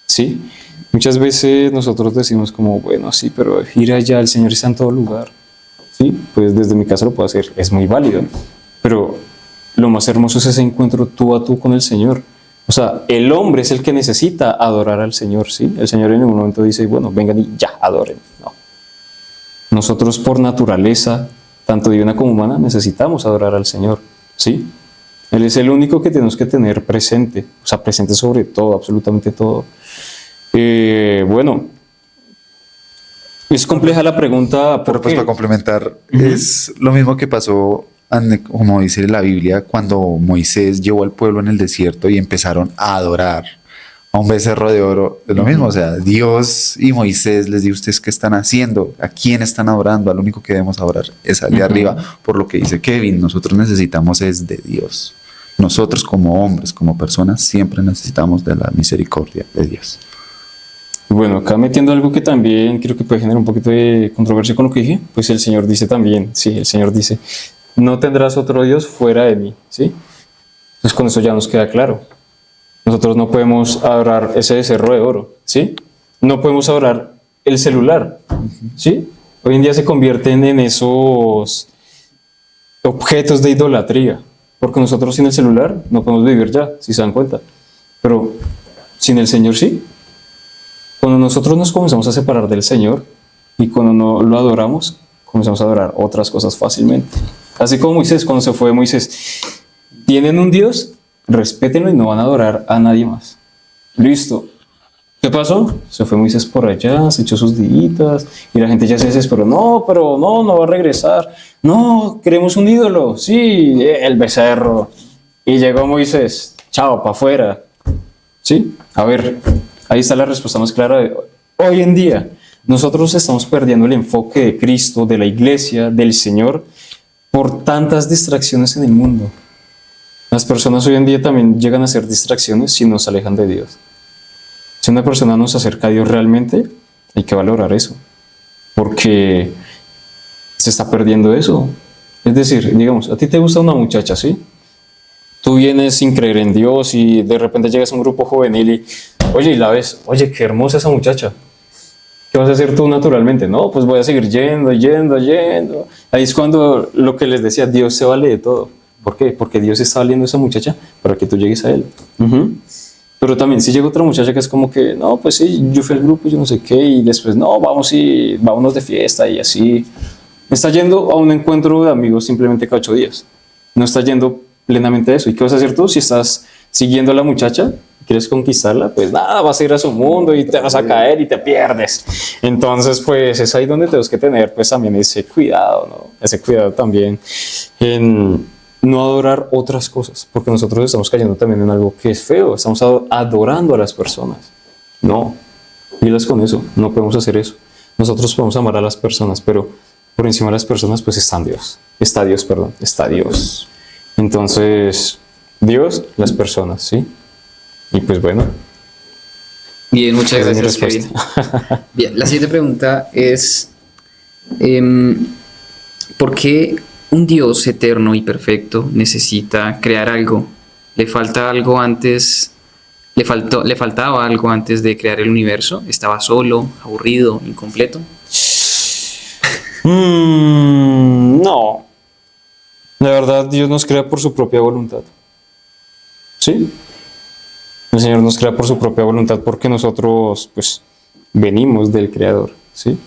¿sí? Muchas veces nosotros decimos como, bueno, sí, pero ir allá, el Señor está en todo lugar, ¿sí? Pues desde mi casa lo puedo hacer, es muy válido, pero lo más hermoso es ese encuentro tú a tú con el Señor. O sea, el hombre es el que necesita adorar al Señor, ¿sí? El Señor en ningún momento dice, bueno, vengan y ya, adoren. No. Nosotros por naturaleza, tanto divina como humana, necesitamos adorar al Señor, ¿sí? Él es el único que tenemos que tener presente, o sea, presente sobre todo, absolutamente todo. Bueno, es compleja la pregunta. Pero pues qué? para complementar, es lo mismo que pasó, como dice la Biblia, cuando Moisés llevó al pueblo en el desierto y empezaron a adorar a un becerro de oro. Es lo mismo, o sea, Dios y Moisés les dijo: ¿ustedes qué están haciendo? ¿A quién están adorando? Al único que debemos adorar es al de arriba. Por lo que dice Kevin, nosotros necesitamos es de Dios. Nosotros como hombres, como personas, siempre necesitamos de la misericordia de Dios. Bueno, acá metiendo algo que también creo que puede generar un poquito de controversia con lo que dije, pues el Señor dice también, sí, el Señor dice, no tendrás otro Dios fuera de mí, ¿sí? Entonces con eso ya nos queda claro. Nosotros no podemos adorar ese becerro de oro, ¿sí? No podemos adorar el celular, ¿sí? Hoy en día se convierten en esos objetos de idolatría, porque nosotros sin el celular no podemos vivir ya, si se dan cuenta. Pero sin el Señor sí. Cuando nosotros nos comenzamos a separar del Señor y cuando no lo adoramos, comenzamos a adorar otras cosas fácilmente. Así como Moisés, cuando se fue Moisés, tienen un Dios, respétenlo y no van a adorar a nadie más. Listo. ¿Qué pasó? Se fue Moisés por allá, se echó sus días y la gente ya se desesperó. No, pero no va a regresar. No, queremos un ídolo. Sí, el becerro. Y llegó Moisés. Chao, para afuera. ¿Sí? A ver, ahí está la respuesta más clara de hoy en día. Nosotros estamos perdiendo el enfoque de Cristo, de la iglesia, del Señor, por tantas distracciones en el mundo. Las personas hoy en día también llegan a ser distracciones si nos alejan de Dios. Si una persona nos acerca a Dios realmente, hay que valorar eso, porque se está perdiendo eso. Es decir, digamos, a ti te gusta una muchacha, ¿sí? Tú vienes sin creer en Dios y de repente llegas a un grupo juvenil y, oye, y la ves, oye, qué hermosa esa muchacha. ¿Qué vas a hacer tú naturalmente? No, pues voy a seguir yendo. Ahí es cuando lo que les decía, Dios se vale de todo. ¿Por qué? Porque Dios está valiendo a esa muchacha para que tú llegues a Él. Pero también si llega otra muchacha que es como que, no, pues sí, yo fui al grupo, yo no sé qué, y después, no, vámonos de fiesta y así. Está yendo a un encuentro de amigos simplemente cada 8 días. No está yendo plenamente a eso. ¿Y qué vas a hacer tú si estás siguiendo a la muchacha? ¿Quieres conquistarla? Pues nada, vas a ir a su mundo y te vas a caer y te pierdes. Entonces, pues es ahí donde tenemos que tener pues también ese cuidado, ¿no? Ese cuidado también en no adorar otras cosas, porque nosotros estamos cayendo también en algo que es feo, estamos adorando a las personas. No, pilas con eso, no podemos hacer eso. Nosotros podemos amar a las personas, pero por encima de las personas pues está Dios. Está Dios. Entonces, Dios, las personas, ¿sí? Y pues bueno. Bien, muchas gracias, Kevin. Bien, la siguiente pregunta es, ¿por qué un Dios eterno y perfecto necesita crear algo? ¿Le falta algo antes? ¿Le faltaba algo antes de crear el universo? ¿Estaba solo, aburrido, incompleto? No. La verdad, Dios nos crea por su propia voluntad. ¿Sí? El Señor nos crea por su propia voluntad porque nosotros, pues, venimos del Creador, ¿sí?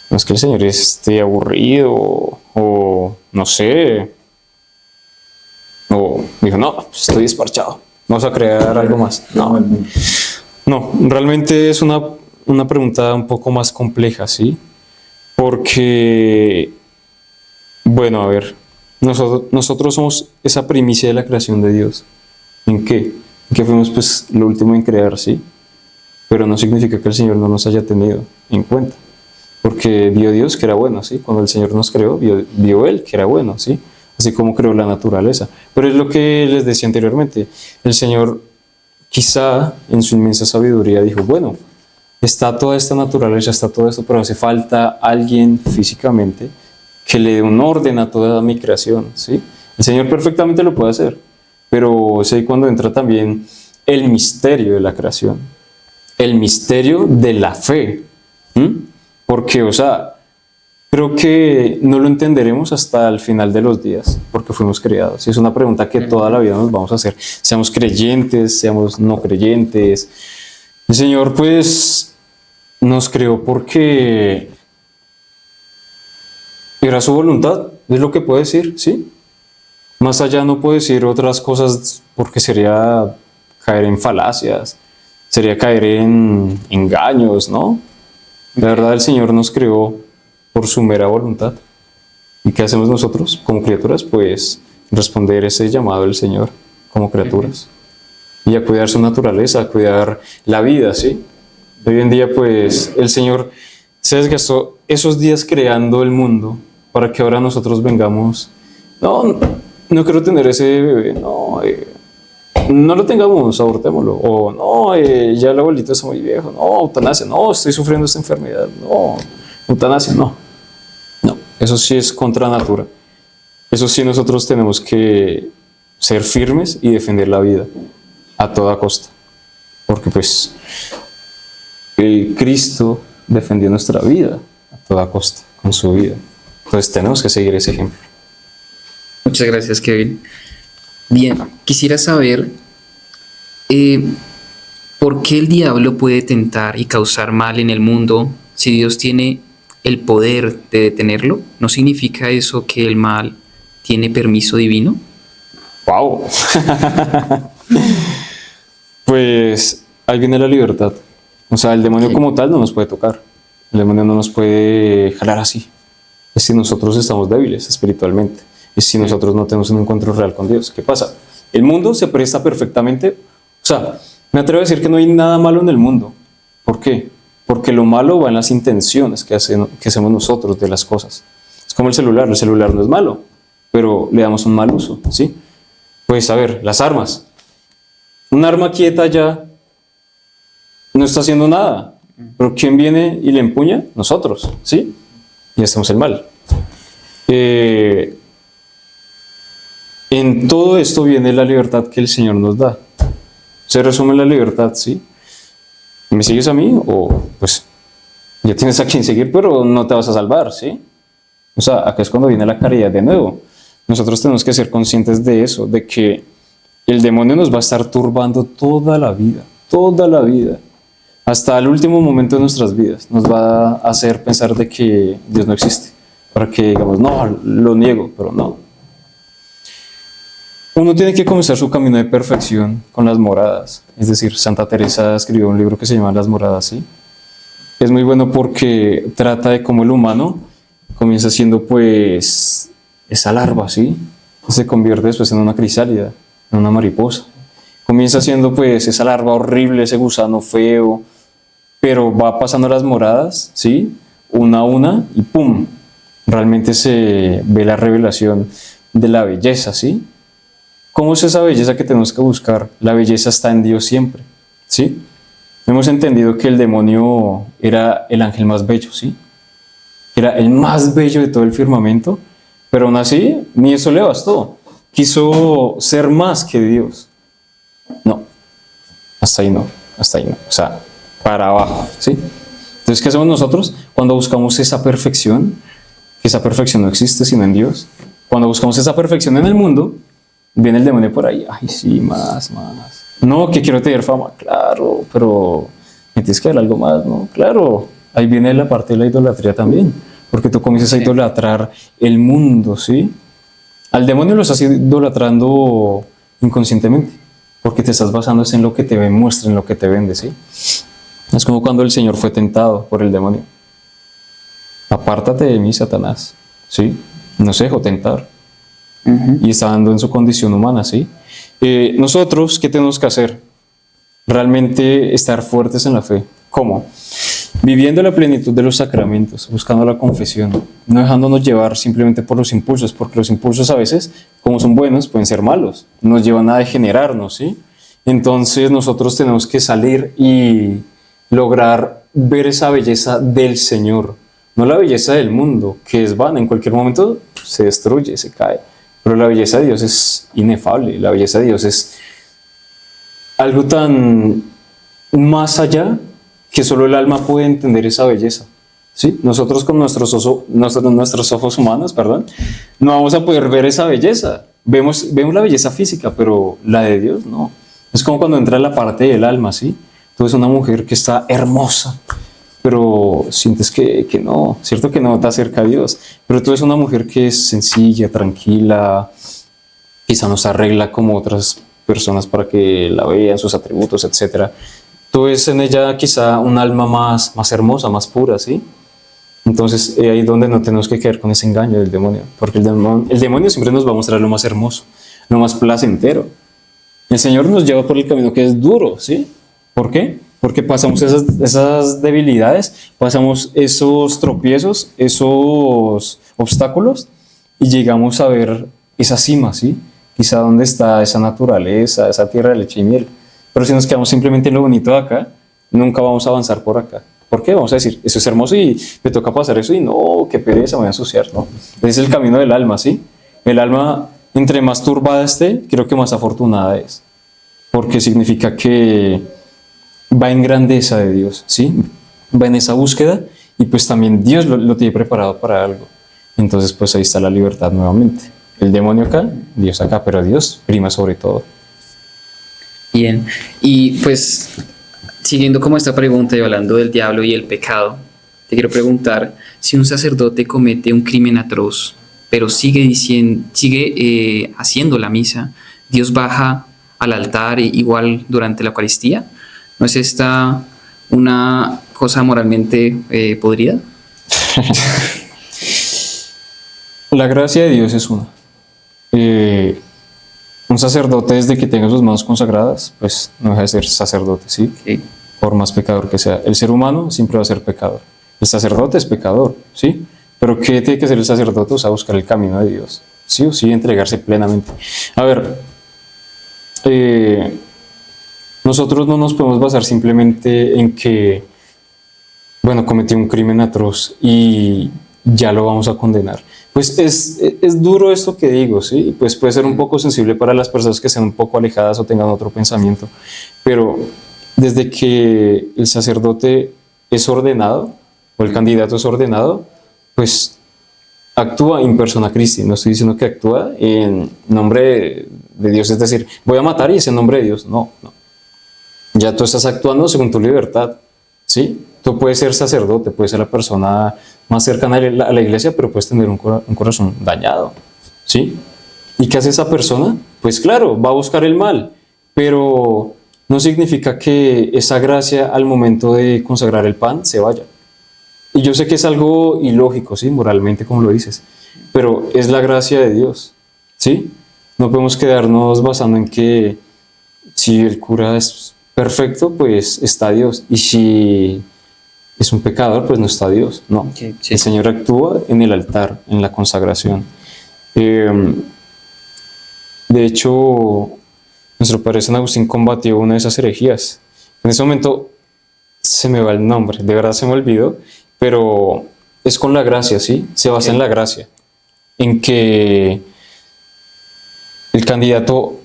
No es que el Señor esté aburrido o no sé, o dijo, no, estoy desparchado, vamos a crear algo más. No, realmente es una una pregunta un poco más compleja, ¿sí? Porque, bueno, a ver, nosotros somos esa primicia de la creación de Dios. ¿En qué? En que fuimos pues lo último en crear, ¿sí? Pero no significa que el Señor no nos haya tenido en cuenta. Porque vio Dios que era bueno, ¿sí? Cuando el Señor nos creó, vio Él que era bueno, ¿sí? Así como creó la naturaleza. Pero es lo que les decía anteriormente. El Señor quizá en su inmensa sabiduría dijo, bueno, está toda esta naturaleza, está todo esto, pero hace falta alguien físicamente que le dé un orden a toda mi creación, ¿sí? El Señor perfectamente lo puede hacer, pero es ahí cuando entra también el misterio de la creación, el misterio de la fe, porque, o sea, creo que no lo entenderemos hasta el final de los días, porque fuimos creados. Y es una pregunta que toda la vida nos vamos a hacer, seamos creyentes, seamos no creyentes. El Señor, pues, nos creó porque era su voluntad, es lo que puedo decir, ¿sí? Más allá no puedo decir otras cosas porque sería caer en falacias, sería caer en engaños, ¿no? La verdad, el Señor nos creó por su mera voluntad. ¿Y qué hacemos nosotros como criaturas? Pues responder ese llamado del Señor como criaturas. Y a cuidar su naturaleza, a cuidar la vida, ¿sí? Hoy en día, pues, el Señor se desgastó esos días creando el mundo para que ahora nosotros vengamos. No quiero tener ese bebé, no lo tengamos, abortémoslo. O no, ya el abuelito está muy viejo, no, eutanasia, no, estoy sufriendo esta enfermedad, no, eutanasia, no. No, eso sí es contra natura. Eso sí nosotros tenemos que ser firmes y defender la vida a toda costa. Porque pues el Cristo defendió nuestra vida a toda costa, con su vida. Entonces tenemos que seguir ese ejemplo. Muchas gracias, Kevin. Bien, quisiera saber por qué el diablo puede tentar y causar mal en el mundo si Dios tiene el poder de detenerlo. ¿No significa eso que el mal tiene permiso divino? ¡Wow! Pues ahí viene la libertad. O sea, el demonio como tal no nos puede tocar. El demonio no nos puede jalar así. Es si nosotros estamos débiles espiritualmente. Es si nosotros no tenemos un encuentro real con Dios. ¿Qué pasa? El mundo se presta perfectamente. O sea, me atrevo a decir que no hay nada malo en el mundo. ¿Por qué? Porque lo malo va en las intenciones que hacemos nosotros de las cosas. Es como el celular no es malo, pero le damos un mal uso, ¿sí? Pues a ver, las armas. Un arma quieta ya no está haciendo nada, pero ¿quién viene y le empuña? Nosotros, ¿sí? Y hacemos el mal. En todo esto viene la libertad que el Señor nos da. Se resume en la libertad, ¿sí? ¿Me sigues a mí? O pues ya tienes a quien seguir, pero no te vas a salvar, ¿sí? O sea, acá es cuando viene la caridad de nuevo. Nosotros tenemos que ser conscientes de eso, de que el demonio nos va a estar turbando toda la vida, hasta el último momento de nuestras vidas. Nos va a hacer pensar de que Dios no existe, para que digamos, no, lo niego, pero no. Uno tiene que comenzar su camino de perfección con las moradas. Es decir, Santa Teresa escribió un libro que se llama Las Moradas, ¿sí? Es muy bueno porque trata de cómo el humano comienza siendo pues esa larva, ¿sí? Se convierte después en una crisálida, en una mariposa. Comienza siendo pues esa larva horrible, ese gusano feo, pero va pasando las moradas, ¿sí? Una a una y ¡pum! Realmente se ve la revelación de la belleza, ¿sí? ¿Cómo es esa belleza que tenemos que buscar? La belleza está en Dios siempre, ¿sí? Hemos entendido que el demonio era el ángel más bello, ¿sí? Era el más bello de todo el firmamento, pero aún así, ni eso le bastó. Quiso ser más que Dios. No, hasta ahí no. O sea, para abajo, ¿sí? Entonces, ¿qué hacemos nosotros? Cuando buscamos esa perfección, que esa perfección no existe sino en Dios, cuando buscamos esa perfección en el mundo, viene el demonio por ahí, ay sí, más. No, que quiero tener fama, claro, pero me tienes que dar algo más, ¿no? Claro, ahí viene la parte de la idolatría también, porque tú comienzas a idolatrar el mundo, ¿sí? Al demonio lo estás idolatrando inconscientemente, porque te estás basando en lo que te muestra, en lo que te vende, ¿sí? Es como cuando el Señor fue tentado por el demonio. Apártate de mí, Satanás. ¿Sí? No se dejó tentar. Y está dando en su condición humana, ¿sí? Nosotros, ¿qué tenemos que hacer? Realmente estar fuertes en la fe. ¿Cómo? Viviendo la plenitud de los sacramentos, buscando la confesión, no dejándonos llevar simplemente por los impulsos, porque los impulsos a veces, como son buenos, pueden ser malos, nos llevan a degenerarnos, ¿sí? Entonces nosotros tenemos que salir y lograr ver esa belleza del Señor, no la belleza del mundo, que es vana, en cualquier momento se destruye, se cae, pero la belleza de Dios es inefable, la belleza de Dios es algo tan más allá que solo el alma puede entender esa belleza. ¿Sí? Nosotros con nuestros ojos humanos, perdón, no vamos a poder ver esa belleza. Vemos la belleza física, pero la de Dios no. Es como cuando entra la parte del alma, ¿sí? Tú ves una mujer que está hermosa, pero sientes que no, cierto que no te acerca a Dios. Pero tú ves una mujer que es sencilla, tranquila, quizá no se arregla como otras personas para que la vean, sus atributos, etcétera. Tú ves en ella quizá un alma más hermosa, más pura, ¿sí? Entonces ahí es donde no tenemos que caer con ese engaño del demonio, porque el demonio siempre nos va a mostrar lo más hermoso, lo más placentero. El Señor nos lleva por el camino que es duro, ¿sí? ¿Por qué? Porque pasamos esas debilidades, pasamos esos tropiezos, esos obstáculos y llegamos a ver esa cima, ¿sí? Quizá donde está esa naturaleza, esa tierra de leche y miel. Pero si nos quedamos simplemente en lo bonito de acá, nunca vamos a avanzar por acá. ¿Por qué? Vamos a decir, eso es hermoso y me toca pasar eso y no, qué pereza, me voy a ensuciar, ¿no? Ese es el camino del alma, ¿sí? El alma, entre más turbada esté, creo que más afortunada es. Porque significa que va en grandeza de Dios, ¿sí? Va en esa búsqueda y pues también Dios lo tiene preparado para algo. Entonces pues ahí está la libertad nuevamente. El demonio acá, Dios acá, pero Dios prima sobre todo. Bien, y pues siguiendo como esta pregunta y hablando del diablo y el pecado, te quiero preguntar, si un sacerdote comete un crimen atroz, pero sigue haciendo la misa, ¿Dios baja al altar igual durante la Eucaristía? ¿No es esta una cosa moralmente podrida? La gracia de Dios es una. Un sacerdote, desde que tenga sus manos consagradas, pues no deja de ser sacerdote, ¿sí? Okay. Por más pecador que sea. El ser humano siempre va a ser pecador. El sacerdote es pecador, ¿sí? Pero ¿qué tiene que hacer el sacerdote? O sea, buscar el camino de Dios, sí o sí, entregarse plenamente. A ver, nosotros no nos podemos basar simplemente en que, bueno, cometió un crimen atroz y ya lo vamos a condenar. Pues es duro esto que digo, ¿sí? Pues puede ser un poco sensible para las personas que sean un poco alejadas o tengan otro pensamiento, pero desde que el sacerdote es ordenado, o el candidato es ordenado, pues actúa in persona Christi. No estoy diciendo que actúa en nombre de Dios, es decir, voy a matar y es en nombre de Dios. No. Ya tú estás actuando según tu libertad, ¿sí? Tú puedes ser sacerdote, puedes ser la persona más cercana a la iglesia, pero puedes tener un corazón dañado, ¿sí? ¿Y qué hace esa persona? Pues claro, va a buscar el mal, pero no significa que esa gracia al momento de consagrar el pan se vaya. Y yo sé que es algo ilógico, ¿sí? Moralmente, como lo dices, pero es la gracia de Dios, ¿sí? No podemos quedarnos basando en que si el cura es perfecto, pues está Dios, y si es un pecador, pues no está Dios, no. Okay, sí. El Señor actúa en el altar, en la consagración. De hecho, nuestro padre San Agustín combatió una de esas herejías. En ese momento se me va el nombre, de verdad se me olvidó, pero es con la gracia, ¿sí? Se basa en la gracia, en que el candidato,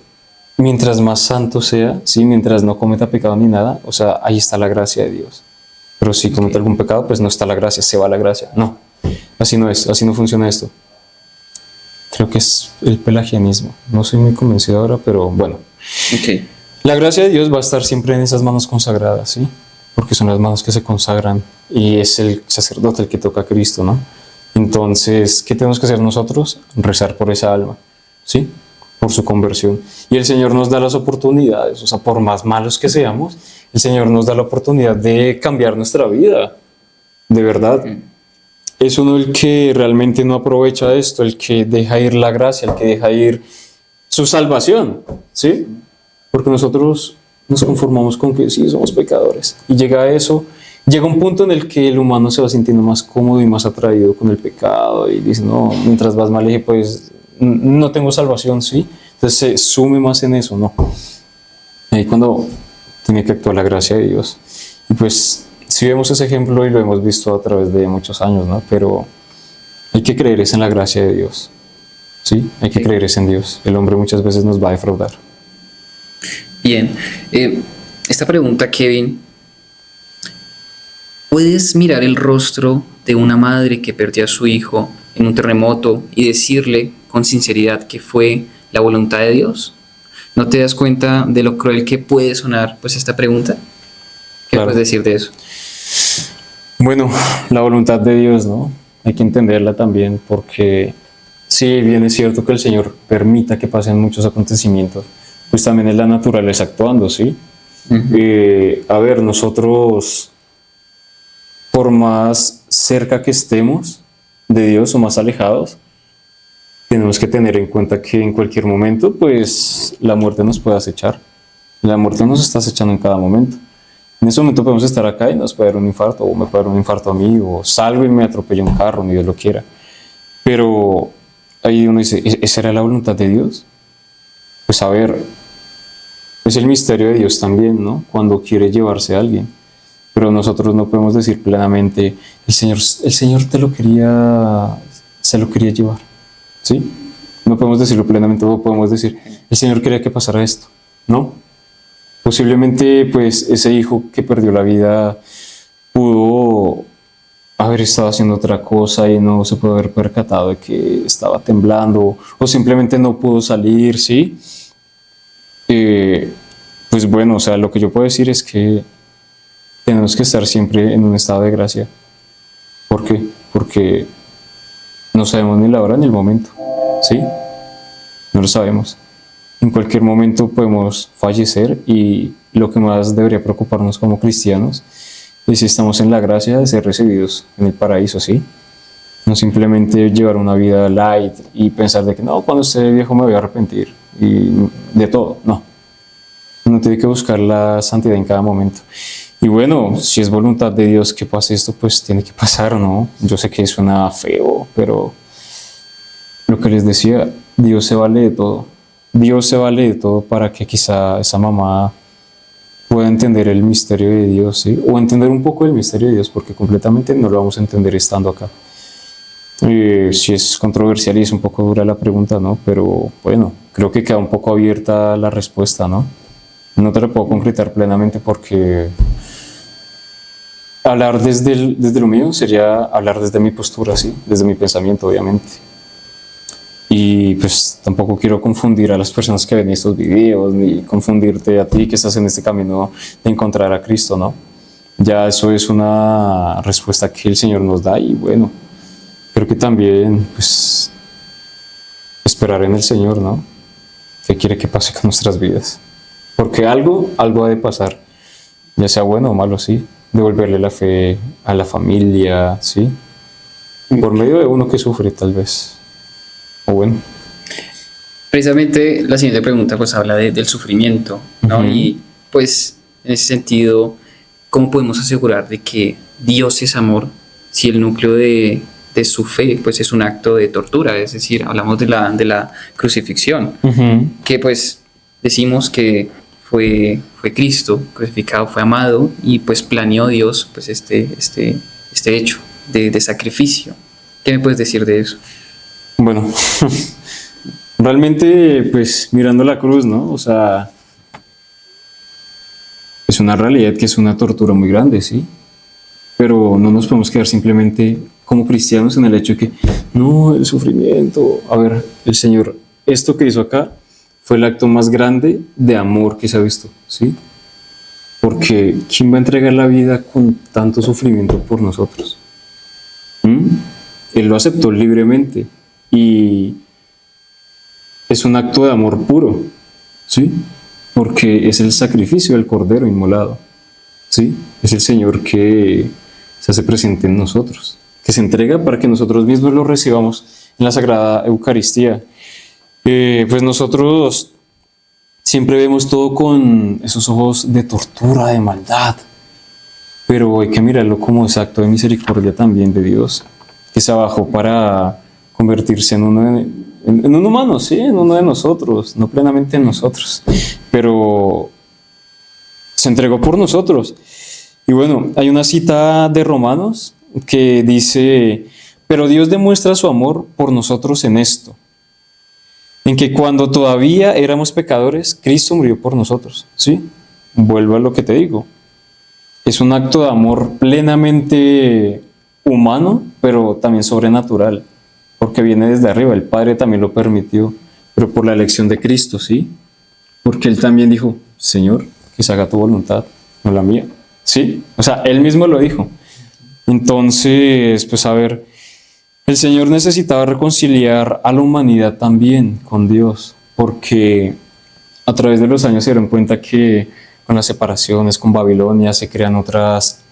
mientras más santo sea, ¿sí? Mientras no cometa pecado ni nada, o sea, ahí está la gracia de Dios. Pero si comete algún pecado, pues no está la gracia, se va la gracia. No, así no es, así no funciona esto. Creo que es el pelagianismo. No soy muy convencido ahora, pero bueno. Okay. La gracia de Dios va a estar siempre en esas manos consagradas, ¿sí? Porque son las manos que se consagran y es el sacerdote el que toca a Cristo, ¿no? Entonces, ¿qué tenemos que hacer nosotros? Rezar por esa alma, ¿sí? por su conversión. Y el Señor nos da las oportunidades, o sea, por más malos que seamos, el Señor nos da la oportunidad de cambiar nuestra vida, de verdad. Es uno el que realmente no aprovecha esto, el que deja ir la gracia, el que deja ir su salvación, ¿sí? Porque nosotros nos conformamos con que sí, somos pecadores. Y llega un punto en el que el humano se va sintiendo más cómodo y más atraído con el pecado y dice, no, mientras vas mal, pues no tengo salvación, ¿sí? Entonces se sume más en eso, ¿no? Ahí cuando tiene que actuar la gracia de Dios. Y pues sí vemos ese ejemplo y lo hemos visto a través de muchos años, ¿no? Pero hay que creer en la gracia de Dios, ¿sí? Hay que creer en Dios. El hombre muchas veces nos va a defraudar. Bien, esta pregunta, Kevin, ¿puedes mirar el rostro de una madre que perdió a su hijo en un terremoto y decirle con sinceridad que fue la voluntad de Dios? ¿No te das cuenta de lo cruel que puede sonar pues esta pregunta? ¿Qué Claro. puedes decir de eso? Bueno, la voluntad de Dios, ¿no? Hay que entenderla también porque si bien es cierto que el Señor permita que pasen muchos acontecimientos, pues también es la naturaleza actuando, ¿sí? A ver, nosotros, por más cerca que estemos de Dios o más alejados, tenemos que tener en cuenta que en cualquier momento, pues, la muerte nos puede acechar. La muerte nos está acechando en cada momento. En ese momento podemos estar acá y nos puede dar un infarto, o me puede dar un infarto a mí, o salgo y me atropella un carro, ni Dios lo quiera. Pero ahí uno dice, ¿esa era la voluntad de Dios? Pues a ver, es el misterio de Dios también, ¿no? Cuando quiere llevarse a alguien. Pero nosotros no podemos decir plenamente, el Señor se lo quería llevar, ¿sí? No podemos decirlo plenamente, o podemos decir, el Señor quería que pasara esto, ¿no? Posiblemente, pues, ese hijo que perdió la vida pudo haber estado haciendo otra cosa y no se pudo haber percatado de que estaba temblando, o simplemente no pudo salir, ¿sí? Pues bueno, o sea, lo que yo puedo decir es que tenemos que estar siempre en un estado de gracia. ¿Por qué? Porque no sabemos ni la hora ni el momento, ¿sí? No lo sabemos. En cualquier momento podemos fallecer y lo que más debería preocuparnos como cristianos es si estamos en la gracia de ser recibidos en el paraíso, ¿sí? No simplemente llevar una vida light y pensar de que no, cuando esté viejo me voy a arrepentir y de todo, no. Uno tiene que buscar la santidad en cada momento. Y bueno, si es voluntad de Dios que pase esto, pues tiene que pasar, ¿no? Yo sé que suena feo, pero lo que les decía, Dios se vale de todo. Dios se vale de todo para que quizá esa mamá pueda entender el misterio de Dios, ¿sí? O entender un poco el misterio de Dios, porque completamente no lo vamos a entender estando acá. Si es controversial y es un poco dura la pregunta, ¿no? Pero bueno, creo que queda un poco abierta la respuesta, ¿no? No te lo puedo concretar plenamente porque hablar desde lo mío sería hablar desde mi postura, ¿sí? Desde mi pensamiento, obviamente. Y pues tampoco quiero confundir a las personas que ven estos videos, ni confundirte a ti que estás en este camino de encontrar a Cristo, ¿no? Ya eso es una respuesta que el Señor nos da y bueno, creo que también pues esperar en el Señor, ¿no? ¿Qué quiere que pase con nuestras vidas? Porque algo ha de pasar, ya sea bueno o malo, sí. Devolverle la fe a la familia, ¿sí? Por medio de uno que sufre, tal vez. O bueno. Precisamente la siguiente pregunta pues habla del sufrimiento, ¿no? Y pues en ese sentido, ¿cómo podemos asegurar de que Dios es amor si el núcleo de su fe pues es un acto de tortura? Es decir, hablamos de la crucifixión, que pues decimos que fue Cristo crucificado, fue amado y pues planeó Dios pues este hecho de sacrificio. ¿Qué me puedes decir de eso? Bueno, realmente, pues mirando la cruz, ¿no? O sea, es una realidad que es una tortura muy grande, ¿sí? Pero no nos podemos quedar simplemente como cristianos en el hecho de que, no, el sufrimiento. A ver, el Señor, esto que hizo acá fue el acto más grande de amor que se ha visto, ¿sí? Porque ¿quién va a entregar la vida con tanto sufrimiento por nosotros? Él lo aceptó libremente. Y es un acto de amor puro, ¿sí? Porque es el sacrificio del Cordero inmolado, ¿sí? Es el Señor que se hace presente en nosotros, que se entrega para que nosotros mismos lo recibamos en la Sagrada Eucaristía. Pues nosotros siempre vemos todo con esos ojos de tortura, de maldad, pero hay que mirarlo como ese acto de misericordia también de Dios, que se bajó para convertirse en en un humano, sí, en uno de nosotros, no plenamente en nosotros, pero se entregó por nosotros. Y bueno, hay una cita de Romanos que dice: pero Dios demuestra su amor por nosotros en esto, en que cuando todavía éramos pecadores, Cristo murió por nosotros, ¿sí? Vuelvo a lo que te digo. Es un acto de amor plenamente humano, pero también sobrenatural, porque viene desde arriba. El Padre también lo permitió, pero por la elección de Cristo, ¿sí? Porque Él también dijo: Señor, que se haga tu voluntad, no la mía, ¿sí? O sea, Él mismo lo dijo. Entonces, pues a ver, el Señor necesitaba reconciliar a la humanidad también con Dios, porque a través de los años se dieron cuenta que con las separaciones, con Babilonia, se crean otras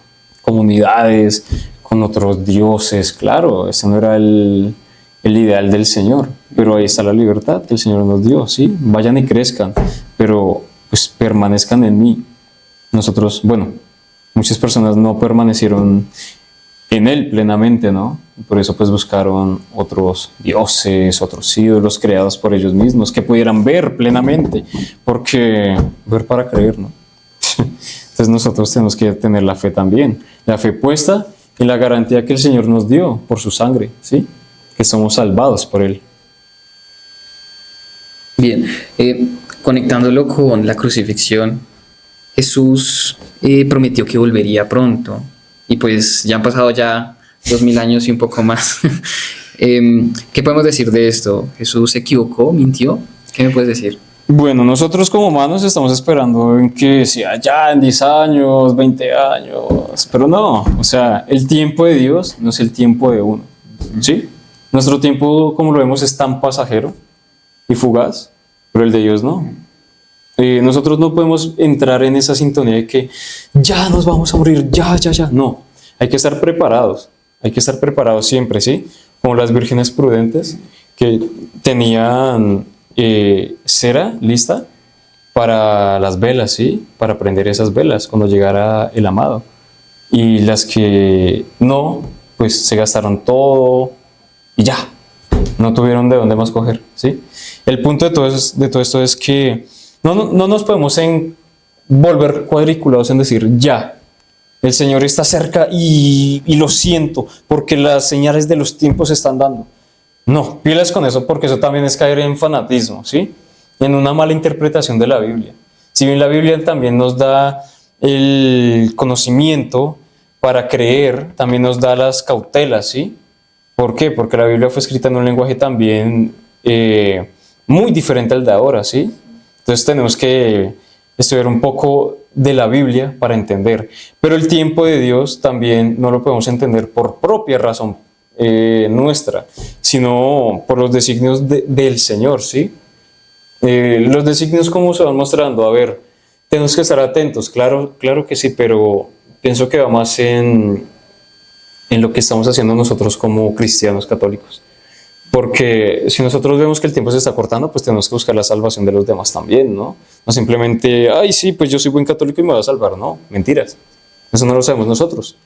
comunidades, con otros dioses. Claro, ese no era el ideal del Señor, pero ahí está la libertad que el Señor nos dio, ¿sí? Vayan y crezcan, pero pues permanezcan en mí. Nosotros, bueno, muchas personas no permanecieron en Él plenamente, ¿no? Por eso pues buscaron otros dioses, otros ídolos creados por ellos mismos, que pudieran ver plenamente, porque ver para creer, ¿no? Entonces nosotros tenemos que tener la fe también, la fe puesta en la garantía que el Señor nos dio por su sangre, ¿sí? Que somos salvados por Él. Bien, conectándolo con la crucifixión, Jesús prometió que volvería pronto, y pues ya han pasado ya 2000 años y un poco más. ¿Qué podemos decir de esto? ¿Jesús se equivocó? ¿Mintió? ¿Qué me puedes decir? Bueno, nosotros como humanos estamos esperando en que sea ya en 10 años, 20 años, pero no, o sea, el tiempo de Dios no es el tiempo de uno, ¿sí? Nuestro tiempo, como lo vemos, es tan pasajero y fugaz, pero el de Dios no. Nosotros no podemos entrar en esa sintonía de que ya nos vamos a morir, ya. No, hay que estar preparados siempre, ¿sí? Como las vírgenes prudentes que tenían cera lista para las velas, ¿sí? Para prender esas velas cuando llegara el amado. Y las que no, pues se gastaron todo y ya, no tuvieron de dónde más coger, ¿sí? El punto de todo esto es que no nos podemos volver cuadriculados en decir ya, el Señor está cerca y lo siento porque las señales de los tiempos se están dando. No, pilas con eso, porque eso también es caer en fanatismo, ¿sí? En una mala interpretación de la Biblia. Si bien la Biblia también nos da el conocimiento para creer, también nos da las cautelas, ¿sí? ¿Por qué? Porque la Biblia fue escrita en un lenguaje también muy diferente al de ahora, ¿sí? Entonces tenemos que estudiar un poco de la Biblia para entender. Pero el tiempo de Dios también no lo podemos entender por propia razón nuestra, sino por los designios del Señor, ¿sí? Los designios, ¿cómo se van mostrando? A ver, tenemos que estar atentos, claro que sí, pero pienso que va más en lo que estamos haciendo nosotros como cristianos católicos. Porque si nosotros vemos que el tiempo se está cortando, pues tenemos que buscar la salvación de los demás también, ¿no? No simplemente, ay, sí, pues yo soy buen católico y me voy a salvar. No, mentiras. Eso no lo sabemos nosotros.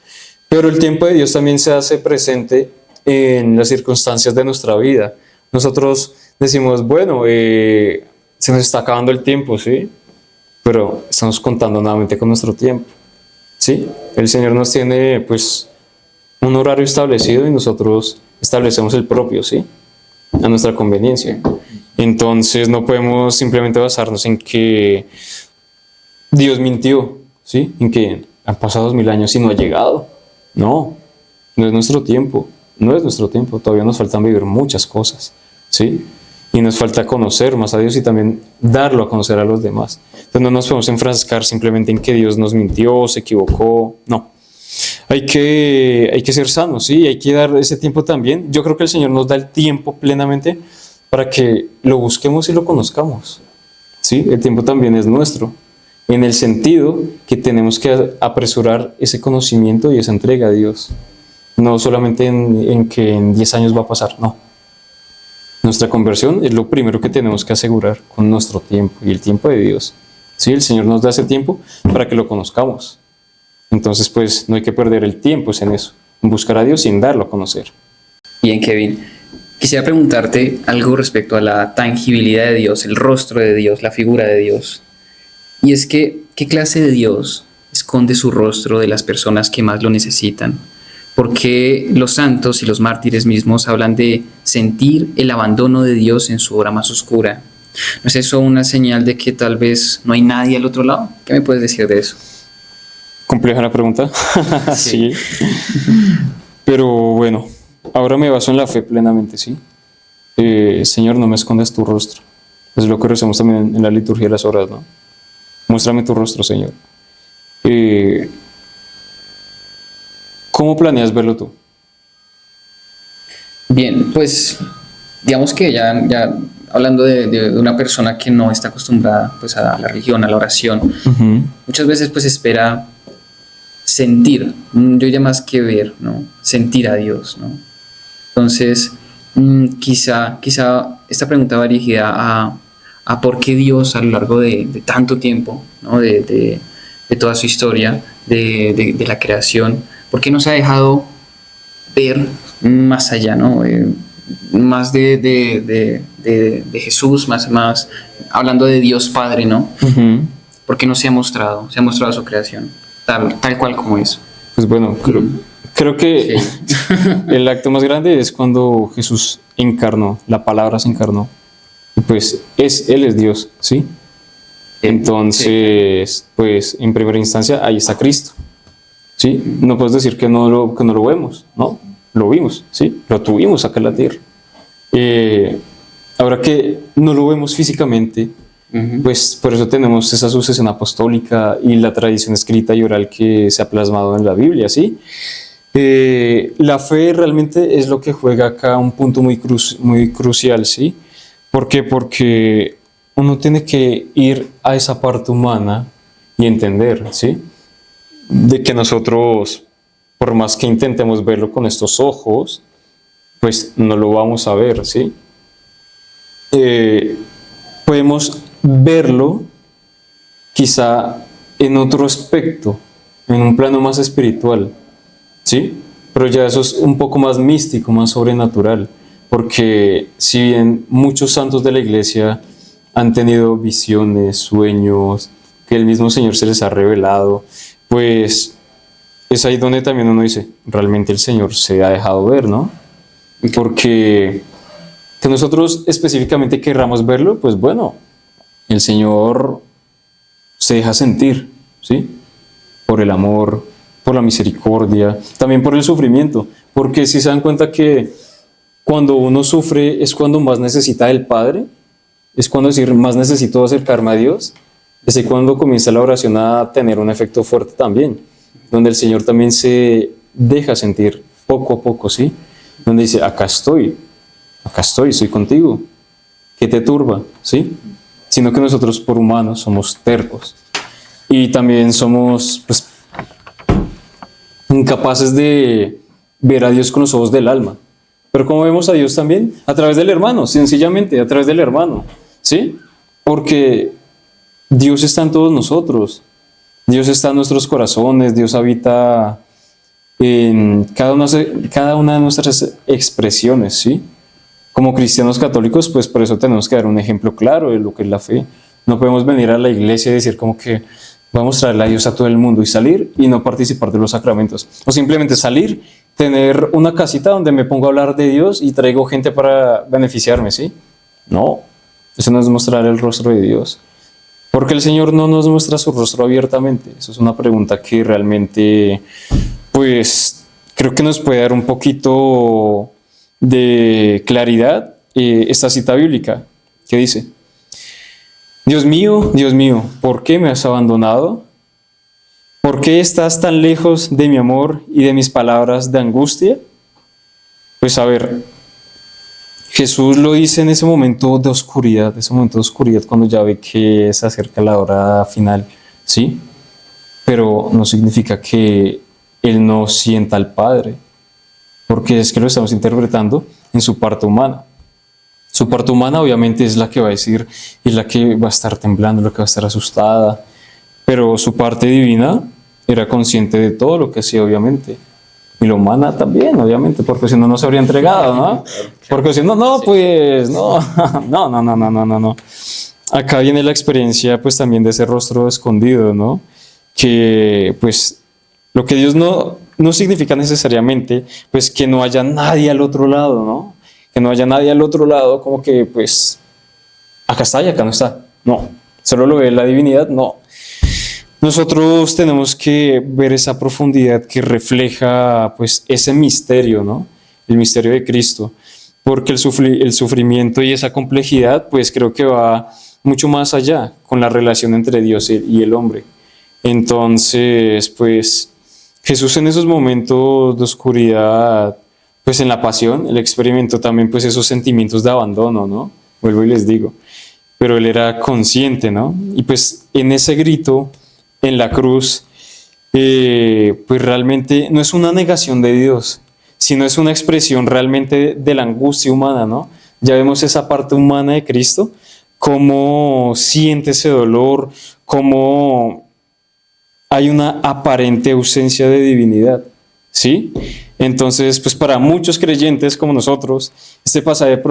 Pero el tiempo de Dios también se hace presente en las circunstancias de nuestra vida. Nosotros decimos, bueno, se nos está acabando el tiempo, ¿sí? Pero estamos contando nuevamente con nuestro tiempo, ¿sí? El Señor nos tiene, pues, un horario establecido y nosotros establecemos el propio, ¿sí? A nuestra conveniencia. Entonces no podemos simplemente basarnos en que Dios mintió, ¿sí? En que han pasado 2000 años y no ha llegado. No es nuestro tiempo, todavía nos faltan vivir muchas cosas, ¿sí? Y nos falta conocer más a Dios y también darlo a conocer a los demás. Entonces no nos podemos enfrascar simplemente en que Dios nos mintió, se equivocó, no. Hay que ser sanos, ¿sí? Hay que dar ese tiempo también. Yo creo que el Señor nos da el tiempo plenamente para que lo busquemos y lo conozcamos. ¿Sí? El tiempo también es nuestro, en el sentido que tenemos que apresurar ese conocimiento y esa entrega a Dios. No solamente en que en 10 años va a pasar, no. Nuestra conversión es lo primero que tenemos que asegurar con nuestro tiempo y el tiempo de Dios. ¿Sí? El Señor nos da ese tiempo para que lo conozcamos. Entonces, pues, no hay que perder el tiempo en eso, en buscar a Dios y en darlo a conocer. Bien, Kevin. Quisiera preguntarte algo respecto a la tangibilidad de Dios, el rostro de Dios, la figura de Dios. Y es que, ¿qué clase de Dios esconde su rostro de las personas que más lo necesitan? Porque los santos y los mártires mismos hablan de sentir el abandono de Dios en su hora más oscura. ¿No es eso una señal de que tal vez no hay nadie al otro lado? ¿Qué me puedes decir de eso? ¿Compleja la pregunta? Sí. Pero bueno, ahora me baso en la fe plenamente, ¿sí? Señor, no me escondas tu rostro. Es lo que rezamos también en la liturgia de las horas, ¿no? Muéstrame tu rostro, Señor. ¿Cómo planeas verlo tú? Bien, pues digamos que ya hablando de una persona que no está acostumbrada pues, a la religión, a la oración, muchas veces pues espera sentir, yo ya más que ver, ¿no? Sentir a Dios, ¿no? Entonces, quizá esta pregunta va dirigida a por qué Dios a lo largo de tanto tiempo, ¿no? de toda su historia, de la creación, ¿por qué no se ha dejado ver más allá, ¿no? Más de Jesús, más hablando de Dios Padre, ¿no? ¿Por qué no se ha mostrado su creación, tal cual como es? Pues bueno, creo que Sí. el acto más grande es cuando Jesús encarnó, la palabra se encarnó. Y pues Él es Dios, ¿sí? Entonces, pues en primera instancia ahí está Cristo, ¿sí? No puedes decir que no lo vemos, ¿no? Lo vimos, ¿sí? Lo tuvimos acá en la tierra. Ahora que no lo vemos físicamente, pues por eso tenemos esa sucesión apostólica y la tradición escrita y oral que se ha plasmado en la Biblia, ¿sí? La fe realmente es lo que juega acá un punto muy crucial, ¿sí? ¿Por qué? Porque uno tiene que ir a esa parte humana y entender, ¿sí? De que nosotros, por más que intentemos verlo con estos ojos, pues no lo vamos a ver, ¿sí? Podemos verlo quizá en otro aspecto, en un plano más espiritual, ¿sí? Pero ya eso es un poco más místico, más sobrenatural, porque si bien muchos santos de la iglesia han tenido visiones, sueños, que el mismo Señor se les ha revelado, pues es ahí donde también uno dice, realmente el Señor se ha dejado ver, ¿no? Porque que nosotros específicamente querramos verlo, pues bueno, el Señor se deja sentir, ¿sí? Por el amor, por la misericordia, también por el sufrimiento, porque si se dan cuenta que cuando uno sufre es cuando más necesita del Padre, es cuando decir más necesito acercarme a Dios, es ahí cuando comienza la oración a tener un efecto fuerte también, donde el Señor también se deja sentir poco a poco, ¿sí? Donde dice, acá estoy, estoy contigo, ¿qué te turba? ¿Sí? Sino que nosotros por humanos somos tercos y también somos pues, incapaces de ver a Dios con los ojos del alma. Pero ¿cómo vemos a Dios también? A través del hermano, sencillamente, a través del hermano, ¿sí? Porque Dios está en todos nosotros, Dios está en nuestros corazones, Dios habita en cada una de nuestras expresiones, ¿sí? Como cristianos católicos, pues por eso tenemos que dar un ejemplo claro de lo que es la fe. No podemos venir a la iglesia y decir como que vamos a traerle a Dios a todo el mundo y salir y no participar de los sacramentos. O simplemente salir, tener una casita donde me pongo a hablar de Dios y traigo gente para beneficiarme, ¿sí? No, eso no es mostrar el rostro de Dios. Porque el Señor no nos muestra su rostro abiertamente. Eso es una pregunta que realmente, pues, creo que nos puede dar un poquito de claridad esta cita bíblica que dice: Dios mío, ¿por qué me has abandonado? ¿Por qué estás tan lejos de mi amor y de mis palabras de angustia? Pues a ver, Jesús lo dice en ese momento de oscuridad, cuando ya ve que se acerca la hora final, ¿sí? Pero no significa que Él no sienta al Padre, porque es que lo estamos interpretando en su parte humana. Su parte humana obviamente es la que va a decir, es la que va a estar temblando, la que va a estar asustada, pero su parte divina era consciente de todo lo que hacía, obviamente. Y la humana también, obviamente, porque si no, no se habría entregado, ¿no? Porque si no, no, pues, no, no. Acá viene la experiencia, pues, también de ese rostro escondido, ¿no? Que, pues, lo que Dios no significa necesariamente, pues, que no haya nadie al otro lado, ¿no? Que no haya nadie al otro lado, como que, pues, acá está y acá no está. No, solo lo ve la divinidad, no. Nosotros tenemos que ver esa profundidad que refleja, pues, ese misterio, ¿no? El misterio de Cristo, porque el sufrimiento y esa complejidad, pues, creo que va mucho más allá con la relación entre Dios y el hombre. Entonces, pues, Jesús en esos momentos de oscuridad, pues, en la pasión, él experimentó también, pues, esos sentimientos de abandono, ¿no? Vuelvo y les digo, pero él era consciente, ¿no? Y pues, en ese grito en la cruz, pues realmente no es una negación de Dios, sino es una expresión realmente de la angustia humana, ¿no? Ya vemos esa parte humana de Cristo, cómo siente ese dolor, cómo hay una aparente ausencia de divinidad, ¿sí? Entonces, pues para muchos creyentes como nosotros, este pasaje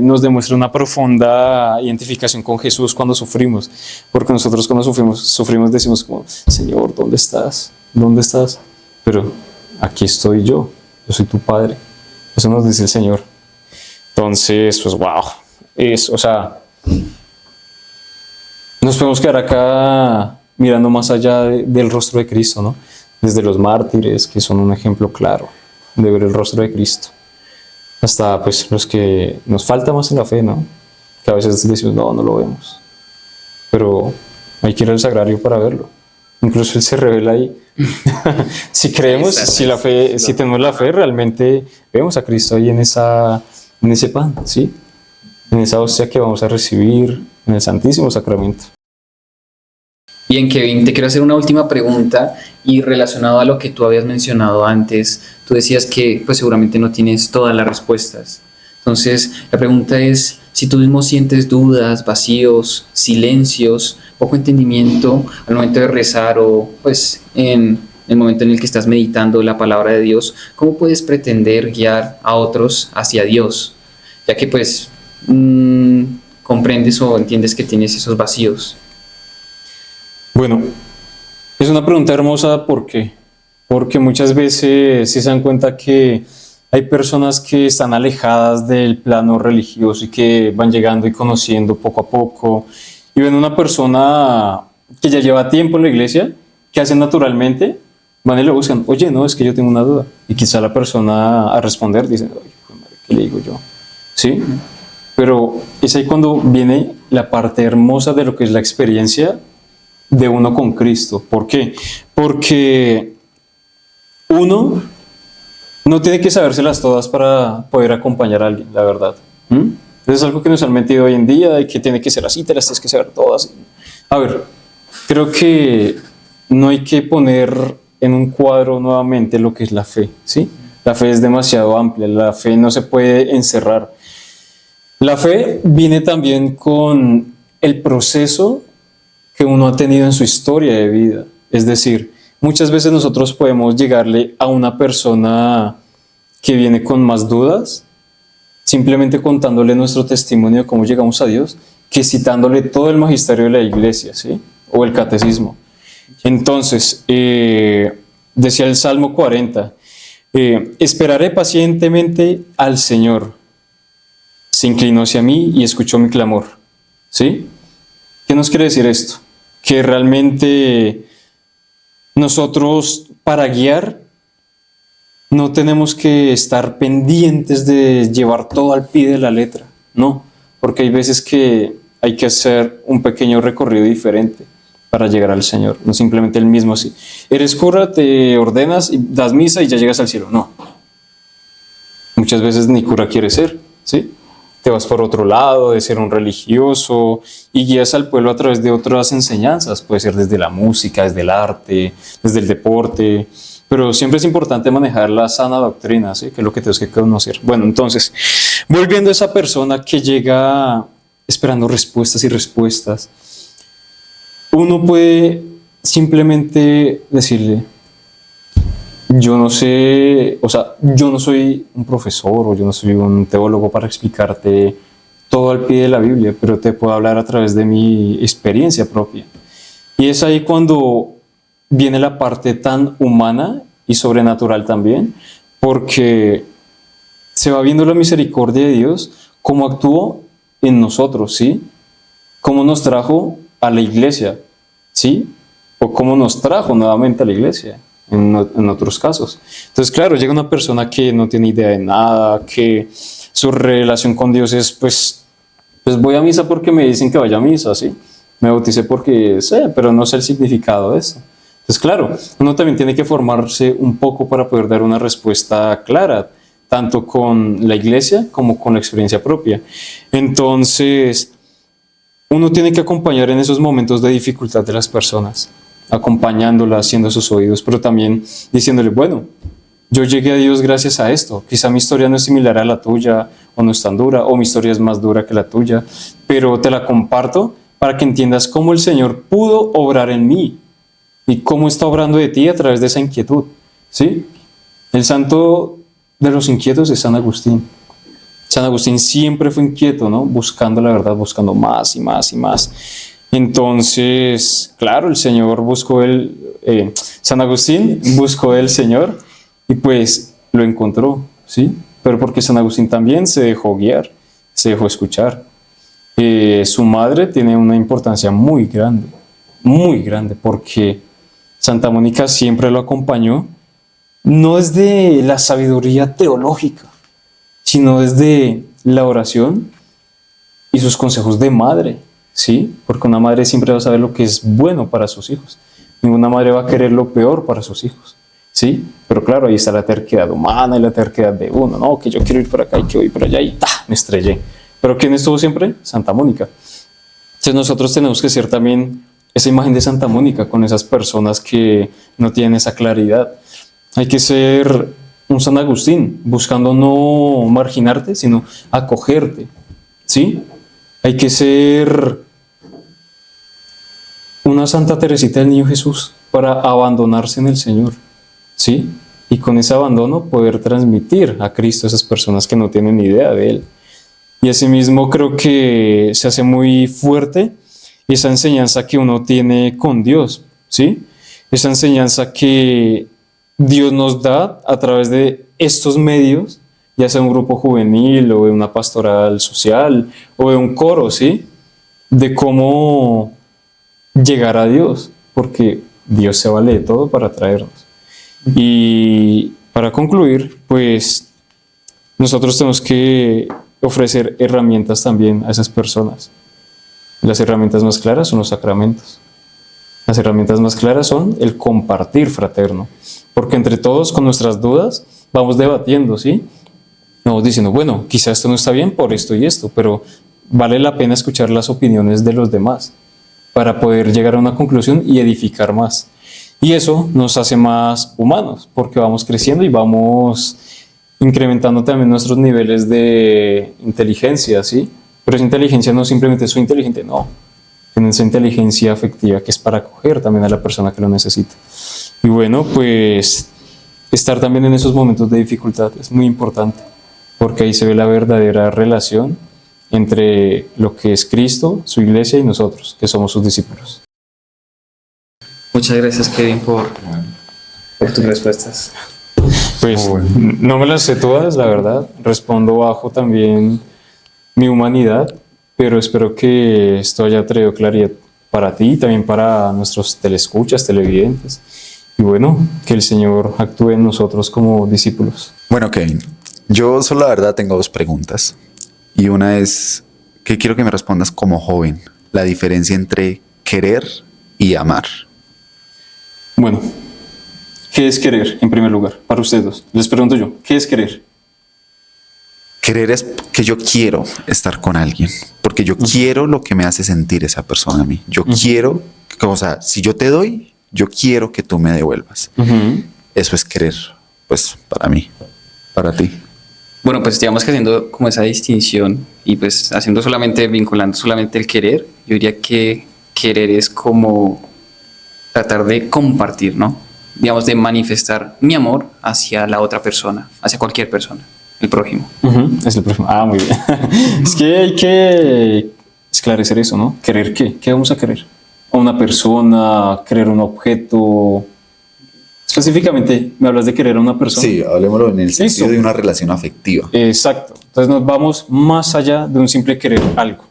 nos demuestra una profunda identificación con Jesús cuando sufrimos, porque nosotros cuando sufrimos decimos como, Señor, ¿dónde estás? ¿Dónde estás? Pero aquí estoy yo soy tu Padre. Eso nos dice el Señor. Entonces, pues wow, o sea, nos podemos quedar acá mirando más allá del rostro de Cristo, ¿no? Desde los mártires, que son un ejemplo claro de ver el rostro de Cristo, hasta pues los que nos falta más en la fe, ¿no? Que a veces decimos, no lo vemos, pero hay que ir al sagrario para verlo. Incluso Él se revela ahí. Si creemos, si tenemos la fe, realmente vemos a Cristo ahí en ese pan, ¿sí? En esa hostia que vamos a recibir en el Santísimo Sacramento. Bien, Kevin, te quiero hacer una última pregunta y relacionado a lo que tú habías mencionado antes, tú decías que pues seguramente no tienes todas las respuestas. Entonces, la pregunta es, si tú mismo sientes dudas, vacíos, silencios, poco entendimiento al momento de rezar o pues en el momento en el que estás meditando la palabra de Dios, ¿cómo puedes pretender guiar a otros hacia Dios? Ya que pues comprendes o entiendes que tienes esos vacíos. Bueno, es una pregunta hermosa, ¿por qué? Porque muchas veces sí se dan cuenta que hay personas que están alejadas del plano religioso y que van llegando y conociendo poco a poco y ven una persona que ya lleva tiempo en la iglesia, que hace naturalmente, van y le buscan, oye, no, es que yo tengo una duda. Y quizá la persona a responder dice, oye, ¿qué le digo yo? ¿Sí? Pero es ahí cuando viene la parte hermosa de lo que es la experiencia de uno con Cristo. ¿Por qué? Porque uno no tiene que sabérselas todas para poder acompañar a alguien, la verdad. Es algo que nos han metido hoy en día, de que tiene que ser así, te las tienes que saber todas. A ver, creo que no hay que poner en un cuadro nuevamente lo que es la fe, ¿sí? La fe es demasiado amplia, la fe no se puede encerrar. La fe viene también con el proceso que uno ha tenido en su historia de vida. Es decir, muchas veces nosotros podemos llegarle a una persona que viene con más dudas, simplemente contándole nuestro testimonio de cómo llegamos a Dios, que citándole todo el magisterio de la iglesia, ¿sí? O el catecismo. Entonces, decía el Salmo 40, esperaré pacientemente al Señor. Se inclinó hacia mí y escuchó mi clamor. ¿Sí? ¿Qué nos quiere decir esto? Que realmente nosotros para guiar no tenemos que estar pendientes de llevar todo al pie de la letra, no, porque hay veces que hay que hacer un pequeño recorrido diferente para llegar al Señor, no simplemente el mismo así. Eres cura, te ordenas y das misa y ya llegas al cielo, no. Muchas veces ni cura quiere ser, ¿sí? te vas por otro lado, de ser un religioso y guías al pueblo a través de otras enseñanzas, puede ser desde la música, desde el arte, desde el deporte, pero siempre es importante manejar la sana doctrina, ¿sí? Que es lo que tenemos que conocer. Bueno, entonces, volviendo a esa persona que llega esperando respuestas y respuestas, uno puede simplemente decirle, yo no sé, o sea, yo no soy un profesor o yo no soy un teólogo para explicarte todo al pie de la Biblia, pero te puedo hablar a través de mi experiencia propia. Y es ahí cuando viene la parte tan humana y sobrenatural también, porque se va viendo la misericordia de Dios, cómo actuó en nosotros, ¿sí? Cómo nos trajo a la iglesia, ¿sí? O cómo nos trajo nuevamente a la iglesia. En otros casos. Entonces, claro, llega una persona que no tiene idea de nada, que su relación con Dios es, pues voy a misa porque me dicen que vaya a misa, ¿sí? Me bauticé porque sé, pero no sé el significado de eso. Entonces, claro, uno también tiene que formarse un poco para poder dar una respuesta clara, tanto con la iglesia como con la experiencia propia. Entonces, uno tiene que acompañar en esos momentos de dificultad de las personas, acompañándola, haciendo sus oídos, pero también diciéndole, bueno, yo llegué a Dios gracias a esto. Quizá mi historia no es similar a la tuya, o no es tan dura, o mi historia es más dura que la tuya, pero te la comparto para que entiendas cómo el Señor pudo obrar en mí y cómo está obrando de ti a través de esa inquietud, ¿sí? El santo de los inquietos es San Agustín. San Agustín siempre fue inquieto, ¿no? Buscando la verdad, buscando más y más y más. Entonces, claro, el Señor buscó San Agustín buscó el Señor y pues lo encontró, ¿sí? Pero porque San Agustín también se dejó guiar, se dejó escuchar. Su madre tiene una importancia muy grande, porque Santa Mónica siempre lo acompañó, no desde la sabiduría teológica, sino desde la oración y sus consejos de madre. ¿Sí? Porque una madre siempre va a saber lo que es bueno para sus hijos. Ninguna madre va a querer lo peor para sus hijos, ¿sí? Pero claro, ahí está la terquedad humana y la terquedad de uno, ¿no? Que yo quiero ir por acá y que voy por allá y ¡ta! Me estrellé. Pero ¿quién estuvo siempre? Santa Mónica. Entonces nosotros tenemos que ser también esa imagen de Santa Mónica con esas personas que no tienen esa claridad. Hay que ser un San Agustín, buscando no marginarte, sino acogerte, ¿sí? Hay que ser una Santa Teresita del Niño Jesús para abandonarse en el Señor, ¿sí? Y con ese abandono poder transmitir a Cristo a esas personas que no tienen ni idea de Él. Y asimismo creo que se hace muy fuerte esa enseñanza que uno tiene con Dios, ¿sí? Esa enseñanza que Dios nos da a través de estos medios, ya sea un grupo juvenil o de una pastoral social o de un coro, ¿sí? De cómo llegar a Dios, porque Dios se vale de todo para traernos. Y para concluir, pues nosotros tenemos que ofrecer herramientas también a esas personas. Las herramientas más claras son los sacramentos. Las herramientas más claras son el compartir fraterno, porque entre todos con nuestras dudas vamos debatiendo, ¿sí? Vamos diciendo, bueno, quizá esto no está bien por esto y esto, pero vale la pena escuchar las opiniones de los demás para poder llegar a una conclusión y edificar más. Y eso nos hace más humanos, porque vamos creciendo y vamos incrementando también nuestros niveles de inteligencia, ¿sí? Pero esa inteligencia no simplemente soy inteligente, no. Tiene esa inteligencia afectiva que es para acoger también a la persona que lo necesita. Y bueno, pues estar también en esos momentos de dificultad es muy importante, porque ahí se ve la verdadera relación entre lo que es Cristo, su iglesia y nosotros, que somos sus discípulos. Muchas gracias, Kevin, por tus respuestas. Pues no me las sé todas, la verdad. Respondo bajo también mi humanidad, pero espero que esto haya traído claridad para ti y también para nuestros telescuchas, televidentes. Y bueno, que el Señor actúe en nosotros como discípulos. Bueno, Kevin, yo solo la verdad tengo dos preguntas. Y una es que quiero que me respondas como joven, la diferencia entre querer y amar. Bueno, ¿qué es querer en primer lugar para ustedes dos? Les pregunto yo, ¿qué es querer? Querer es que yo quiero estar con alguien, porque yo quiero lo que me hace sentir esa persona a mí. Yo quiero, o sea, si yo te doy, yo quiero que tú me devuelvas. Eso es querer, pues para mí, para ti. Bueno, pues digamos que haciendo como esa distinción y pues haciendo solamente, vinculando solamente el querer, yo diría que querer es como tratar de compartir, ¿no? Digamos, de manifestar mi amor hacia la otra persona, hacia cualquier persona, el prójimo. Es el próximo. Ah, muy bien. Es que hay que esclarecer eso, ¿no? ¿Querer qué? ¿Qué vamos a querer? ¿A una persona? ¿Querer un objeto? Específicamente, ¿me hablas de querer a una persona? Sí, hablemoslo en el sentido Eso. de una relación afectiva. Exacto. Entonces nos vamos más allá de un simple querer algo.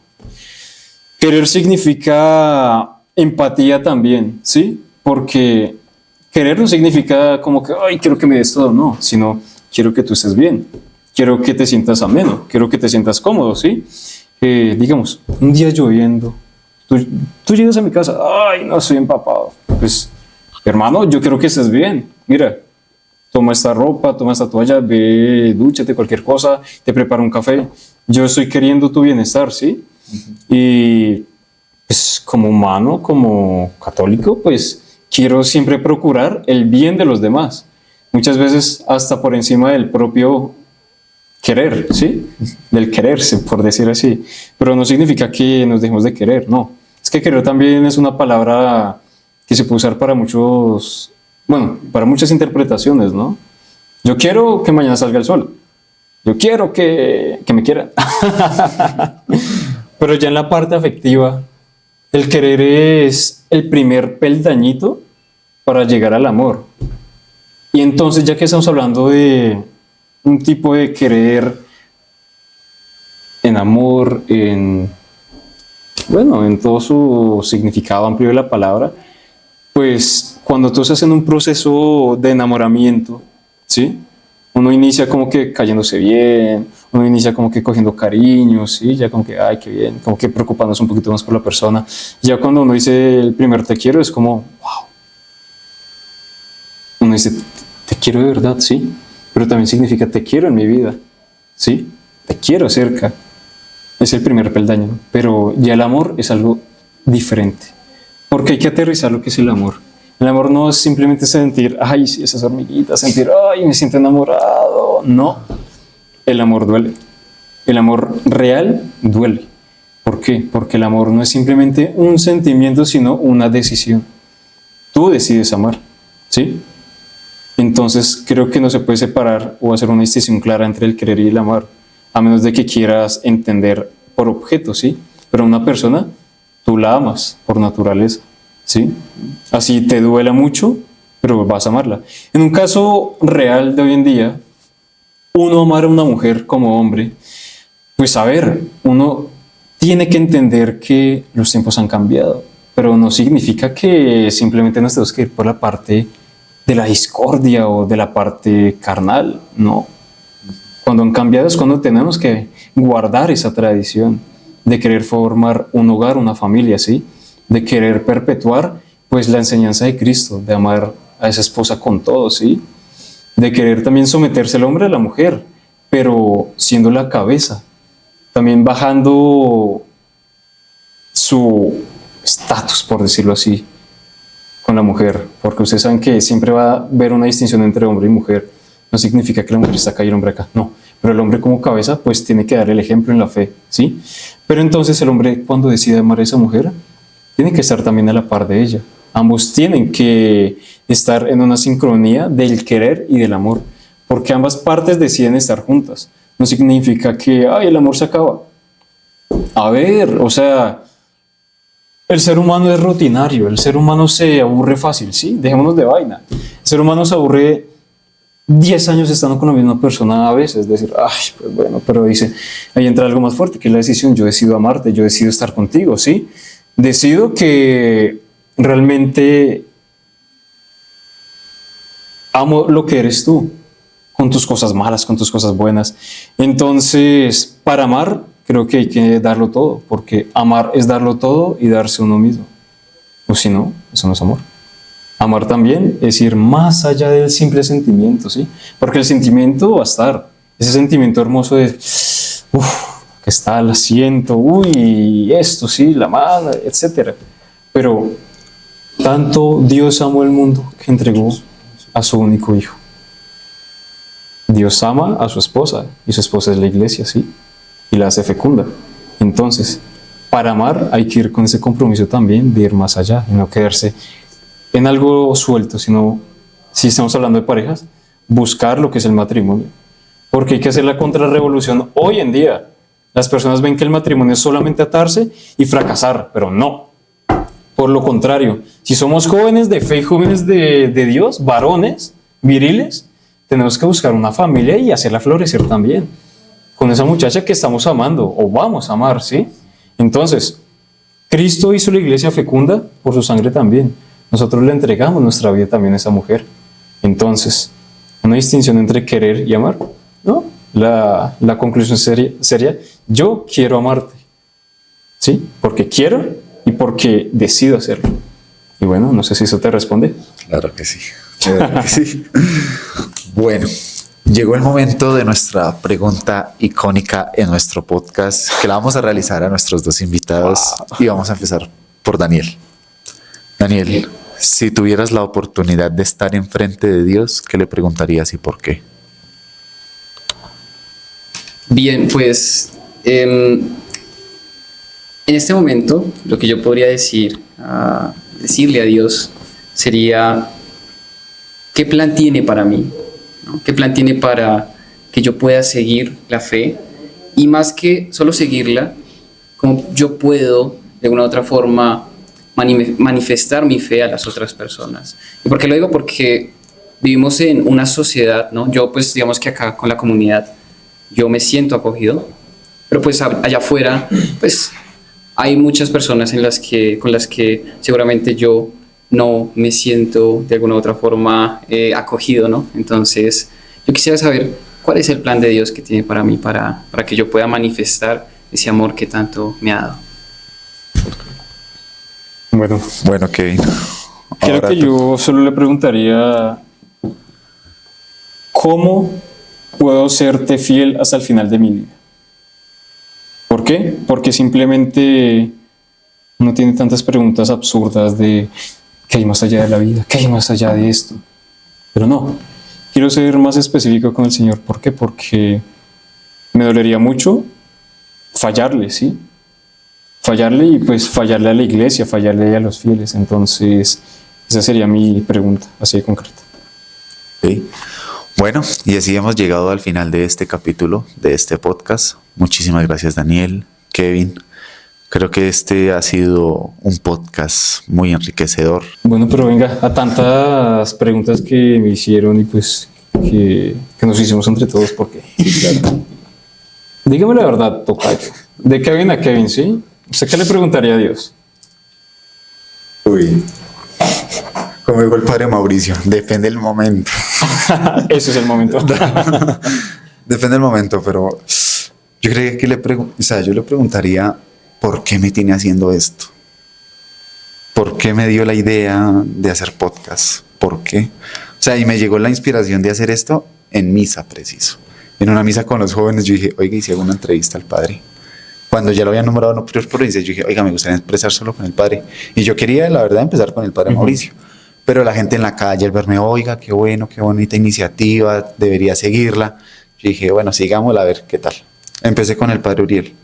Querer significa empatía también, ¿sí? Porque querer no significa como que, ay, quiero que me des todo, no, sino quiero que tú estés bien, quiero que te sientas ameno, quiero que te sientas cómodo, ¿sí? Digamos, un día lloviendo, tú llegas a mi casa, ay, no, estoy empapado. Pues, hermano, yo quiero que estés bien, mira, toma esta ropa, toma esta toalla, ve, dúchate, cualquier cosa, te preparo un café. Yo estoy queriendo tu bienestar, ¿sí? Y pues como humano, como católico, pues quiero siempre procurar el bien de los demás. Muchas veces hasta por encima del propio querer, ¿sí? Del quererse, por decir así. Pero no significa que nos dejemos de querer, no. Es que querer también es una palabra que se puede usar para muchos, bueno, para muchas interpretaciones, ¿no? Yo quiero que mañana salga el sol. Yo quiero que me quieran. Pero ya en la parte afectiva, el querer es el primer peldañito para llegar al amor. Y entonces, ya que estamos hablando de un tipo de querer en amor, bueno, en todo su significado amplio de la palabra, pues cuando tú estás en un proceso de enamoramiento, ¿sí? Uno inicia como que cayéndose bien, uno inicia como que cogiendo cariño, ¿sí? Ya como que, ay, qué bien, como que preocupándose un poquito más por la persona. Ya cuando uno dice el primer te quiero, es como, wow. Uno dice, te quiero de verdad, sí, pero también significa te quiero en mi vida, ¿sí? Te quiero cerca. Es el primer peldaño, ¿no? Pero ya el amor es algo diferente, porque hay que aterrizar lo que es el amor. El amor no es simplemente sentir, ay, sí, esas hormiguitas, sentir, ay, me siento enamorado. No, el amor duele. El amor real duele. ¿Por qué? Porque el amor no es simplemente un sentimiento, sino una decisión. Tú decides amar, ¿sí? Entonces creo que no se puede separar o hacer una distinción clara entre el querer y el amar, a menos de que quieras entender por objeto, ¿sí? Pero a una persona, tú la amas por naturaleza, ¿sí? Así te duela mucho, pero vas a amarla. En un caso real de hoy en día, uno amar a una mujer como hombre, pues a ver, uno tiene que entender que los tiempos han cambiado, pero no significa que simplemente nos tenemos que ir por la parte de la discordia o de la parte carnal, no. Cuando han cambiado es cuando tenemos que guardar esa tradición de querer formar un hogar, una familia, ¿sí? De querer perpetuar pues la enseñanza de Cristo, de amar a esa esposa con todo, ¿sí? De querer también someterse el hombre a la mujer, pero siendo la cabeza, también bajando su estatus, por decirlo así, con la mujer, porque ustedes saben que siempre va a haber una distinción entre hombre y mujer. No significa que la mujer está acá y el hombre acá, no. Pero el hombre como cabeza pues tiene que dar el ejemplo en la fe, ¿sí? Pero entonces el hombre cuando decide amar a esa mujer, tiene que estar también a la par de ella. Ambos tienen que estar en una sincronía del querer y del amor, porque ambas partes deciden estar juntas. No significa que, ay, el amor se acaba. A ver, o sea, el ser humano es rutinario, el ser humano se aburre fácil, ¿sí? Dejémonos de vaina. El ser humano se aburre 10 años estando con la misma persona a veces, decir, ay, pues bueno, pero dice, ahí entra algo más fuerte, que es la decisión, yo decido amarte, yo decido estar contigo, ¿sí? Decido que realmente amo lo que eres tú, con tus cosas malas, con tus cosas buenas. Entonces, para amar, creo que hay que darlo todo, porque amar es darlo todo y darse uno mismo. O si no, eso no es amor. Amar también es ir más allá del simple sentimiento, ¿sí? Porque el sentimiento va a estar, ese sentimiento hermoso de, que está el asiento, uy, esto sí, la mano, etcétera. Pero tanto Dios amó el mundo que entregó a su único hijo. Dios ama a su esposa y su esposa es la iglesia, sí, y la hace fecunda. Entonces, para amar hay que ir con ese compromiso también de ir más allá y no quedarse en algo suelto, sino, si estamos hablando de parejas, buscar lo que es el matrimonio. Porque hay que hacer la contrarrevolución hoy en día. Las personas ven que el matrimonio es solamente atarse y fracasar, pero no. Por lo contrario, si somos jóvenes de fe y jóvenes de Dios, varones, viriles, tenemos que buscar una familia y hacerla florecer también. Con esa muchacha que estamos amando o vamos a amar, ¿sí? Entonces, Cristo hizo la iglesia fecunda por su sangre también. Nosotros le entregamos nuestra vida también a esa mujer. Entonces, una distinción entre querer y amar, ¿no? La conclusión sería, yo quiero amarte, ¿sí? Porque quiero y porque decido hacerlo. Y bueno, no sé si eso te responde. Claro que sí. Claro que sí. Bueno, llegó el momento de nuestra pregunta icónica en nuestro podcast, que la vamos a realizar a nuestros dos invitados. Y vamos a empezar por Daniel. Daniel, si tuvieras la oportunidad de estar enfrente de Dios, ¿qué le preguntarías y por qué? Bien, pues en este momento lo que yo podría decirle a Dios sería, ¿qué plan tiene para mí? ¿No? ¿Qué plan tiene para que yo pueda seguir la fe? Y más que solo seguirla, ¿cómo yo puedo de alguna u otra forma manifestar mi fe a las otras personas? ¿Y por qué lo digo? Porque vivimos en una sociedad, ¿no? Yo pues digamos que acá con la comunidad yo me siento acogido, pero pues allá afuera pues hay muchas personas con las que seguramente yo no me siento de alguna u otra forma acogido, ¿no? Entonces yo quisiera saber cuál es el plan de Dios que tiene para mí, para que yo pueda manifestar ese amor que tanto me ha dado. Bueno, Kevin. Creo que yo solo le preguntaría, ¿cómo puedo serte fiel hasta el final de mi vida? ¿Por qué? Porque simplemente uno tiene tantas preguntas absurdas de ¿qué hay más allá de la vida? ¿Qué hay más allá de esto? Pero no, quiero ser más específico con el Señor. ¿Por qué? Porque me dolería mucho fallarle, ¿sí? Fallarle y pues fallarle a la iglesia, fallarle a los fieles. Entonces, esa sería mi pregunta, así de concreta. Okay. Bueno, y así hemos llegado al final de este capítulo, de este podcast. Muchísimas gracias, Daniel, Kevin. Creo que este ha sido un podcast muy enriquecedor. Bueno, pero venga, a tantas preguntas que me hicieron y pues que nos hicimos entre todos, porque claro. Dígame la verdad, tocayo. De Kevin a Kevin, ¿sí? ¿Usted qué le preguntaría a Dios? Uy, como dijo el padre Mauricio, depende del momento. Ese es el momento. Depende del momento, pero yo creo que yo le preguntaría, ¿por qué me tiene haciendo esto? ¿Por qué me dio la idea de hacer podcast? ¿Por qué? O sea, y me llegó la inspiración de hacer esto en misa, preciso. En una misa con los jóvenes, yo dije, oiga, hice una entrevista al padre. Cuando ya lo habían nombrado no por provincia, yo dije, oiga, me gustaría empezar solo con el padre. Y yo quería, la verdad, empezar con el padre Mauricio. Pero la gente en la calle, al verme, oiga, qué bueno, qué bonita iniciativa, debería seguirla. Yo dije, bueno, sigámosla a ver qué tal. Empecé con el padre Uriel.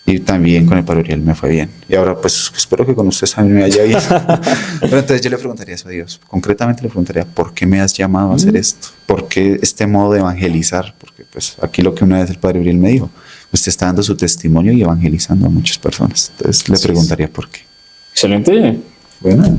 Y también con el padre Uriel me fue bien. Y ahora, pues, espero que con ustedes también me vaya bien. Pero entonces yo le preguntaría eso a Dios. Concretamente le preguntaría, ¿por qué me has llamado a hacer esto? ¿Por qué este modo de evangelizar? Porque, pues, aquí lo que una vez el padre Uriel me dijo, usted está dando su testimonio y evangelizando a muchas personas. Entonces le preguntaría por qué. Excelente. Bueno.